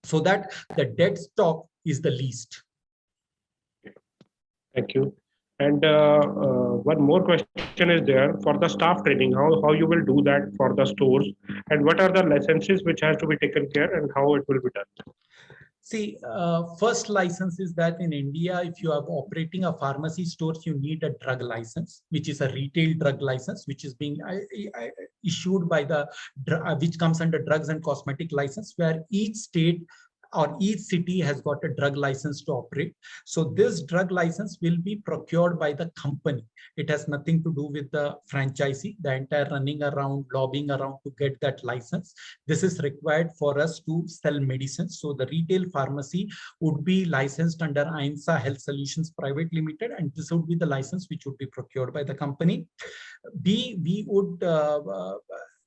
so that the dead stock is the least. Thank you. And one more question is there for the staff training, how you will do that for the stores, and what are the licenses which has to be taken care, and how it will be done? See, first license is that in India, if you are operating a pharmacy stores, you need a drug license, which is a retail drug license, which is being issued by the, which comes under drugs and cosmetic license, where each state or each city has got a drug license to operate. So this drug license will be procured by the company. It has nothing to do with the franchisee, the entire running around, lobbying around to get that license. This is required for us to sell medicines. So the retail pharmacy would be licensed under AIMSA Health Solutions Private Limited, and this would be the license which would be procured by the company. We would,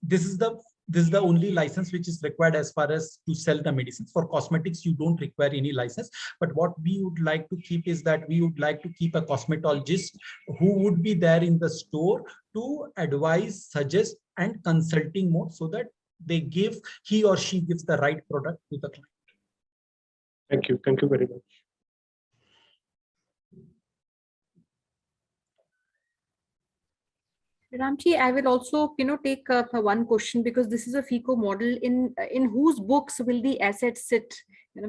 this is the only license which is required as far as to sell the medicines. For cosmetics, you don't require any license. But what we would like to keep is that we would like to keep a cosmetologist who would be there in the store to advise, suggest, and consulting mode, so that he or she gives the right product to the client. Thank you. Thank you very much. Ramji, I will also, take one question, because this is a FICO model. In whose books will the asset sit?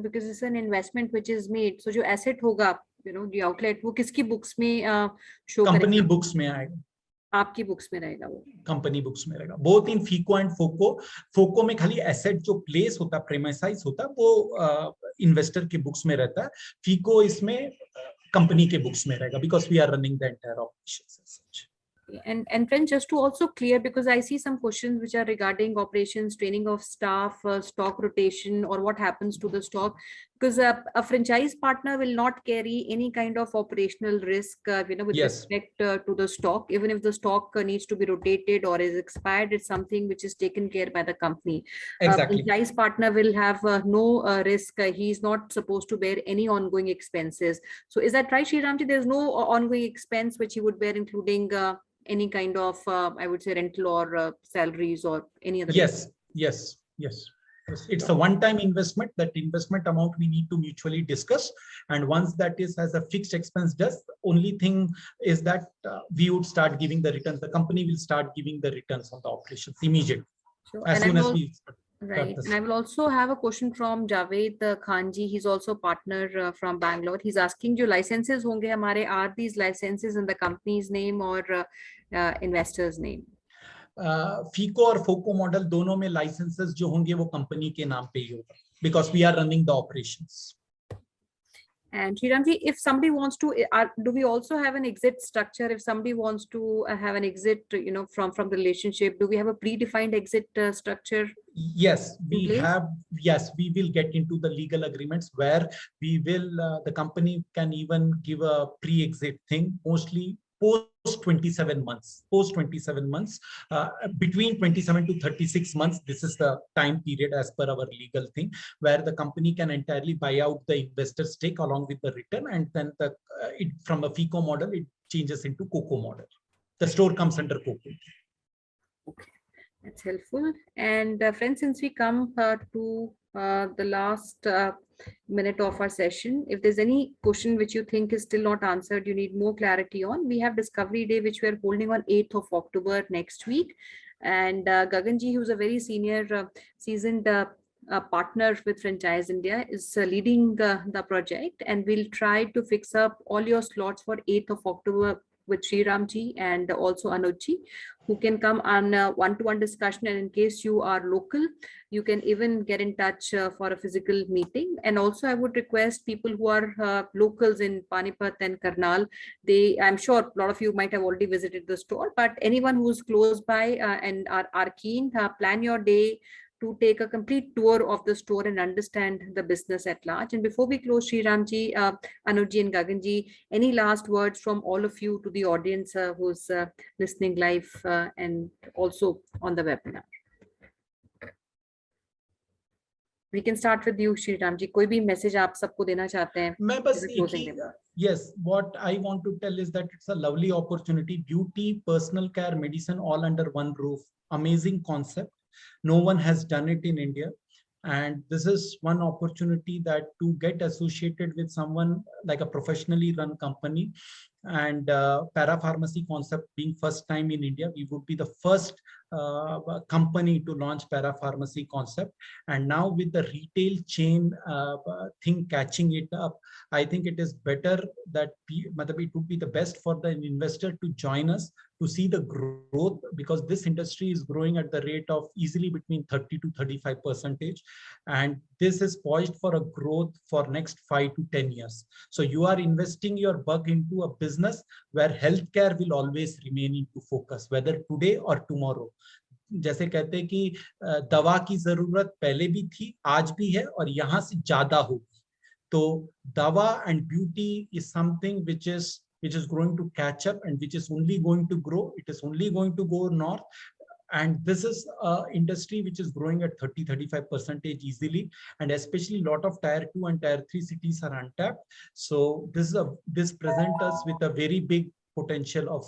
Because it's an investment which is made. So, जो asset होगा, the outlet, वो किसकी books में show करेगा? Company books में आएगा. आपकी books में रहेगा वो? कंपनी बुक्स में रहेगा. Both in फीको and फोको. फोको में खाली एसेट जो प्लेस होता, प्रेमाइसाइज होता, वो इन्वेस्टर के बुक्स में रहता है. फीको इसमें company के books में रहेगा, because we are running the entire operations as such. And friends, just to also clear, because I see some questions which are regarding operations, training of staff, stock rotation, or what happens to the stock, because a franchise partner will not carry any kind of operational risk, with Yes. respect to the stock. Even if the stock needs to be rotated or is expired, it's something which is taken care by the company. Exactly. Franchise partner will have no risk. He's not supposed to bear any ongoing expenses. So is that right, Sriramji? There's no ongoing expense which he would bear, including any kind of, I would say, rental or salaries or any other. Yes, yes, yes. It's a one-time investment. That investment amount we need to mutually discuss. And once that is as a fixed expense does, only thing is that we would start giving the returns. The company will start giving the returns on the operations immediately. Sure. As soon as we Right. And I will also have a question from Javed Khanji. He's also a partner from Bangalore. He's asking, जो licenses होंगे हमारे, are these licenses in the company's name or investor's name? FICO और FOCO model दोनों में licences जो होंगे वो company के नाम पे ही होगा, because we are running the operations. And Sriramji, if somebody wants to, do we also have an exit structure? If somebody wants to have an exit, from the relationship, do we have a predefined exit structure? Yes, we have. Yes, we will get into the legal agreements where we will. The company can even give a pre-exit thing, mostly post 27 months. Post 27 months, between 27 to 36 months. This is the time period as per our legal thing, where the company can entirely buy out the investor stake along with the return, and then from a FICO model it changes into COCO model. The store comes under COCO. Okay, that's helpful. And friends, since we come to the last minute of our session, if there's any question which you think is still not answered, you need more clarity on, we have Discovery Day, which we're holding on 8th of October next week. And Gaganji, who's a very senior, seasoned partner with Franchise India, is leading the project, and we'll try to fix up all your slots for 8th of October with Sriramji and also Anujji, who can come on one-to-one discussion. And in case you are local, you can even get in touch for a physical meeting. And also I would request people who are locals in Panipat and Karnal, I'm sure a lot of you might have already visited the store, but anyone who's close by and are keen, plan your day to take a complete tour of the store and understand the business at large. And before we close, Sriramji, Anujji and Gaganji, any last words from all of you to the audience who's listening live and also on the webinar? We can start with you, Sriramji. कोई भी message आप सबको देना चाहते हैं? मैं बस yes, what I want to tell is that it's a lovely opportunity. Beauty, personal care, medicine, all under one roof. Amazing concept. No one has done it in India, and this is one opportunity that to get associated with someone like a professionally run company, and parapharmacy concept being first time in India. We would be the first company to launch parapharmacy concept, and now with the retail chain thing catching it up, I think it is better that it would be the best for the investor to join us to see the growth, because this industry is growing at the rate of easily between 30 to 35%, and this is poised for a growth for next 5 to 10 years. So you are investing your buck into a business where healthcare will always remain into focus, whether today or tomorrow. जैसे कहते हैं कि दवा की जरूरत पहले भी थी, आज भी है, और यहाँ से ज्यादा होगी. तो दवा and beauty is something which is going to catch up, and which is only going to grow. It is only going to go north. And this is an industry which is growing at 30-35% easily, and especially a lot of tier 2 and tier 3 cities are untapped. So this presents us with a very big potential of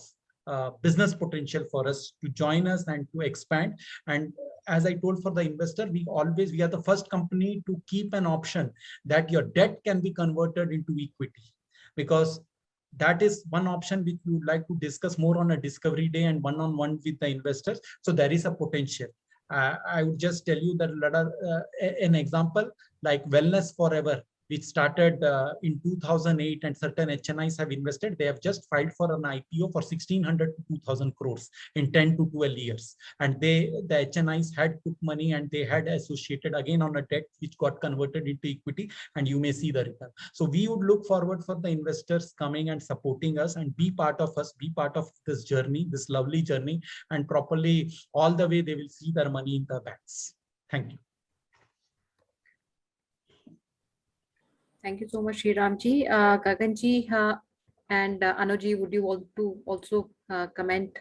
business potential for us to join us and to expand. And as I told, for the investor, we are the first company to keep an option that your debt can be converted into equity, because that is one option which we would like to discuss more on a Discovery Day and one-on-one with the investors. So there is a potential. I would just tell you that an example like Wellness Forever, which started in 2008, and certain HNIs have invested. They have just filed for an IPO for 1,600 to 2,000 crores in 10 to 12 years. And the HNIs had took money and they had associated again on a debt which got converted into equity, and you may see the return. So we would look forward for the investors coming and supporting us and be part of us, be part of this journey, this lovely journey, and properly all the way they will see their money in the banks. Thank you. Thank you so much, Sriramji. Gaganji and Anuji, would you want to also comment?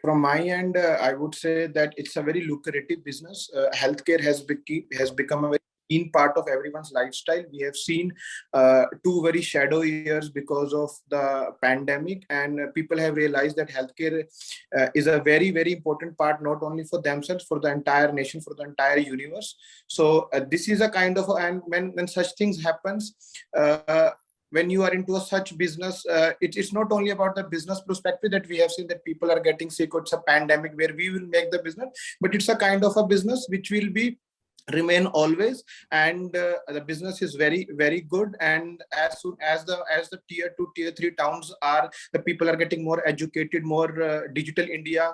From my end, I would say that it's a very lucrative business. Healthcare has become a very keen part of everyone's lifestyle. We have seen 2 very shadow years because of the pandemic, and people have realized that healthcare is a very, very important part, not only for themselves, for the entire nation, for the entire universe. So this is a kind of, and when such things happens, when you are into such business, it's not only about the business perspective that we have seen that people are getting sick, or it's a pandemic where we will make the business, but it's a kind of a business which will be remain always, and the business is very, very good. And as soon as the tier 2, tier 3 towns are, the people are getting more educated, more digital India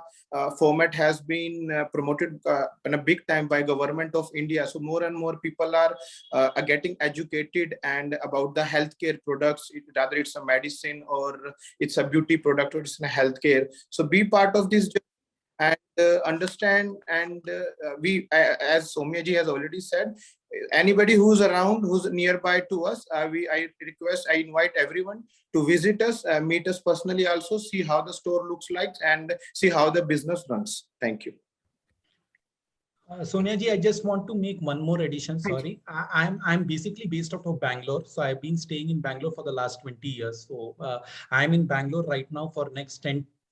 format has been promoted in a big time by government of India. So more and more people are getting educated and about the healthcare products, rather it's a medicine or it's a beauty product or it's a healthcare. So be part of this and understand, and we, as Soumya ji has already said, anybody who's around, who's nearby to us, I invite everyone to visit us, meet us personally, also see how the store looks like and see how the business runs. Thank you. Sonia ji, I just want to make one more addition. Sorry, I'm basically based out of Bangalore, so I've been staying in Bangalore for the last 20 years. So I'm in Bangalore right now for next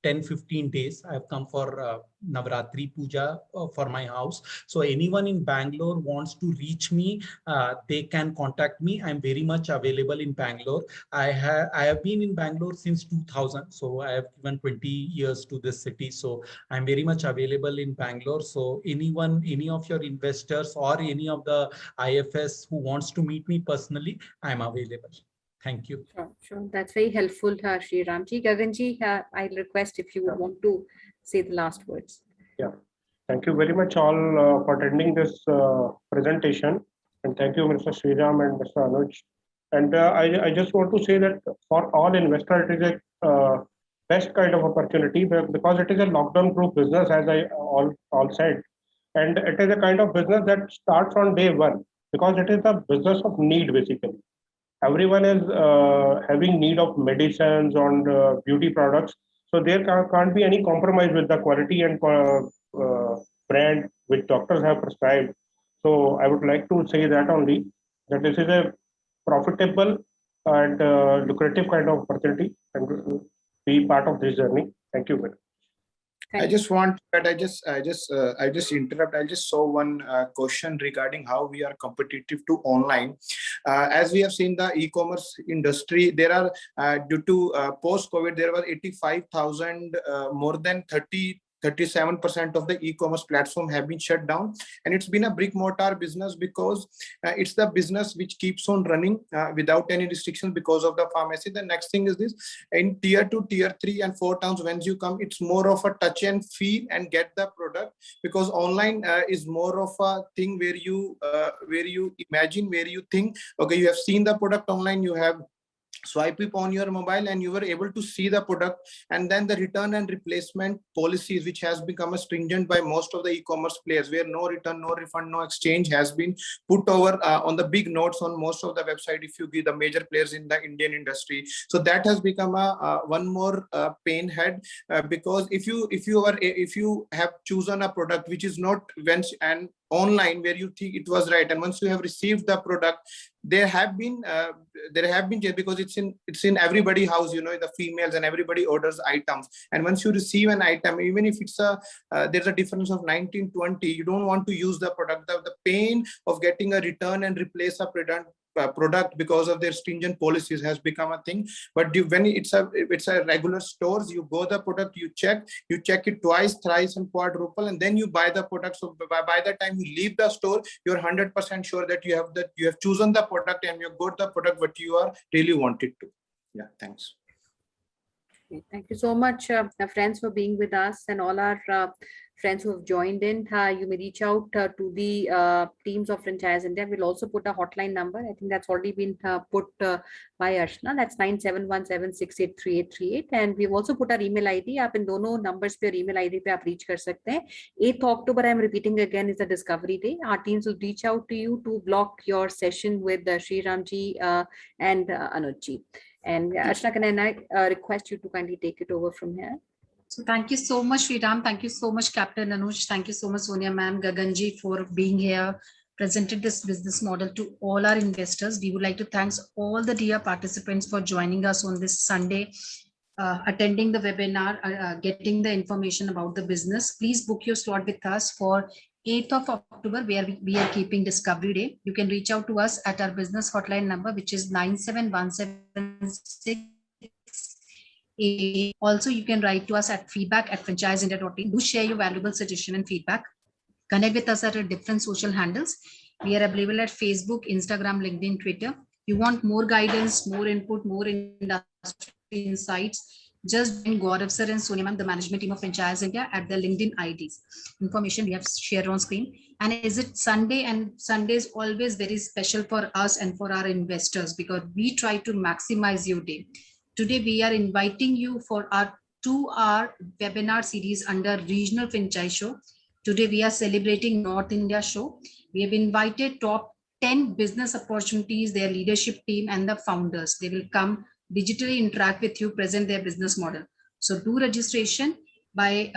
10-15 days. I've come for Navratri Puja for my house. So anyone in Bangalore wants to reach me, they can contact me. I'm very much available in Bangalore. I have been in Bangalore since 2000. So I have given 20 years to this city. So I'm very much available in Bangalore. So anyone, any of your investors or any of the IFS who wants to meet me personally, I'm available. Thank you. Sure. That's very helpful, Sriramji. Gaganji, I'll request if you would want to say the last words. Yeah. Thank you very much all for attending this presentation. And thank you, Mr. Sriram and Mr. Anuj. And I just want to say that for all investors, it is a best kind of opportunity because it is a lockdown-proof business, as I all said. And it is a kind of business that starts on day one because it is a business of need, basically. Everyone is having need of medicines and beauty products. So there can't be any compromise with the quality and brand which doctors have prescribed. So I would like to say that only, that this is a profitable and lucrative kind of opportunity and be part of this journey. Thank you very much. I just want, but I just interrupt. I just saw one question regarding how we are competitive to online. As we have seen the e-commerce industry, there are due to post-COVID, there were 85,000, more than 37% of the e-commerce platform have been shut down, and it's been a brick mortar business because it's the business which keeps on running without any restrictions because of the pharmacy. The next thing is this: in tier 2, tier 3 and 4 towns, when you come, it's more of a touch and feel and get the product, because online is more of a thing where you imagine, where you think, okay, you have seen the product online, you have swipe it on your mobile and you were able to see the product, and then the return and replacement policies, which has become a stringent by most of the e-commerce players, where no return, no refund, no exchange has been put over on the big notes on most of the website if you give the major players in the Indian industry. So that has become a one more pain head, because if you have chosen a product which is not and online where you think it was right, and once you have received the product, there have been because it's in everybody house, you know, the females, and everybody orders items, and once you receive an item, even if it's there's a difference of 19-20, you don't want to use the product. The pain of getting a return and replace a product product because of their stringent policies has become a thing. But when it's a regular stores, you go the product, you check it twice, thrice, and quadruple, and then you buy the product. So by the time you leave the store, you're 100% sure that you have chosen the product and you got the product what you are really wanted to. Yeah, thanks. Okay, thank you so much, friends, for being with us, and all our friends who have joined in. You may reach out to the teams of Franchise India. We'll also put a hotline number. I think that's already been put by Archana. That's 9717683838. And we've also put our email ID. आप इन दोनों numbers पे और email ID पे आप reach कर सकते हैं. 8th October, I'm repeating again, is the Discovery Day. Our teams will reach out to you to block your session with Sriram ji and Anuj ji. And Archana, can I request you to kindly take it over from here? So thank you so much, Sriram. Thank you so much, Captain Anuj. Thank you so much, Sonia ma'am, Gaganji, for being here, presented this business model to all our investors. We would like to thank all the dear participants for joining us on this Sunday, attending the webinar, getting the information about the business. Please book your slot with us for 8th of October, where we are keeping Discovery Day. You can reach out to us at our business hotline number, which is 97176. Also, you can write to us at feedback@franchiseindia.in. Do share your valuable suggestion and feedback. Connect with us at our different social handles. We are available at Facebook, Instagram, LinkedIn, Twitter. You want more guidance, more input, more industry insights, just join Gaurav sir and Sonia ma'am, the management team of Franchise India, at the LinkedIn IDs. Information we have shared on screen. And is it Sunday? And Sunday is always very special for us and for our investors, because we try to maximize your day. Today, we are inviting you for our 2-hour webinar series under Regional Franchise Show. Today, we are celebrating North India show. We have invited top 10 business opportunities, their leadership team, and the founders. They will come digitally interact with you, present their business model. So do registration by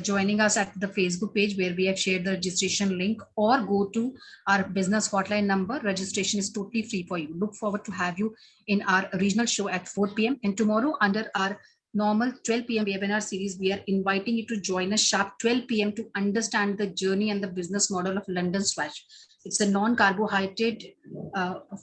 joining us at the Facebook page where we have shared the registration link, or go to our business hotline number. Registration is totally free for you. Look forward to have you in our regional show at 4 p.m. And tomorrow, under our normal 12 p.m. webinar series, we are inviting you to join us sharp 12 p.m. to understand the journey and the business model of London Swash. It's a non-carbohydrate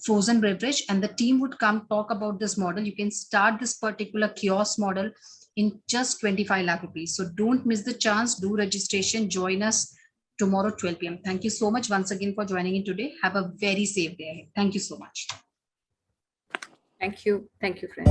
frozen beverage, and the team would come talk about this model. You can start this particular kiosk model in just 25 lakh rupees. So don't miss the chance. Do registration. Join us tomorrow 12 p.m. Thank you so much once again for joining in today. Have a very safe day. Thank you so much. Thank you. Thank you, friends.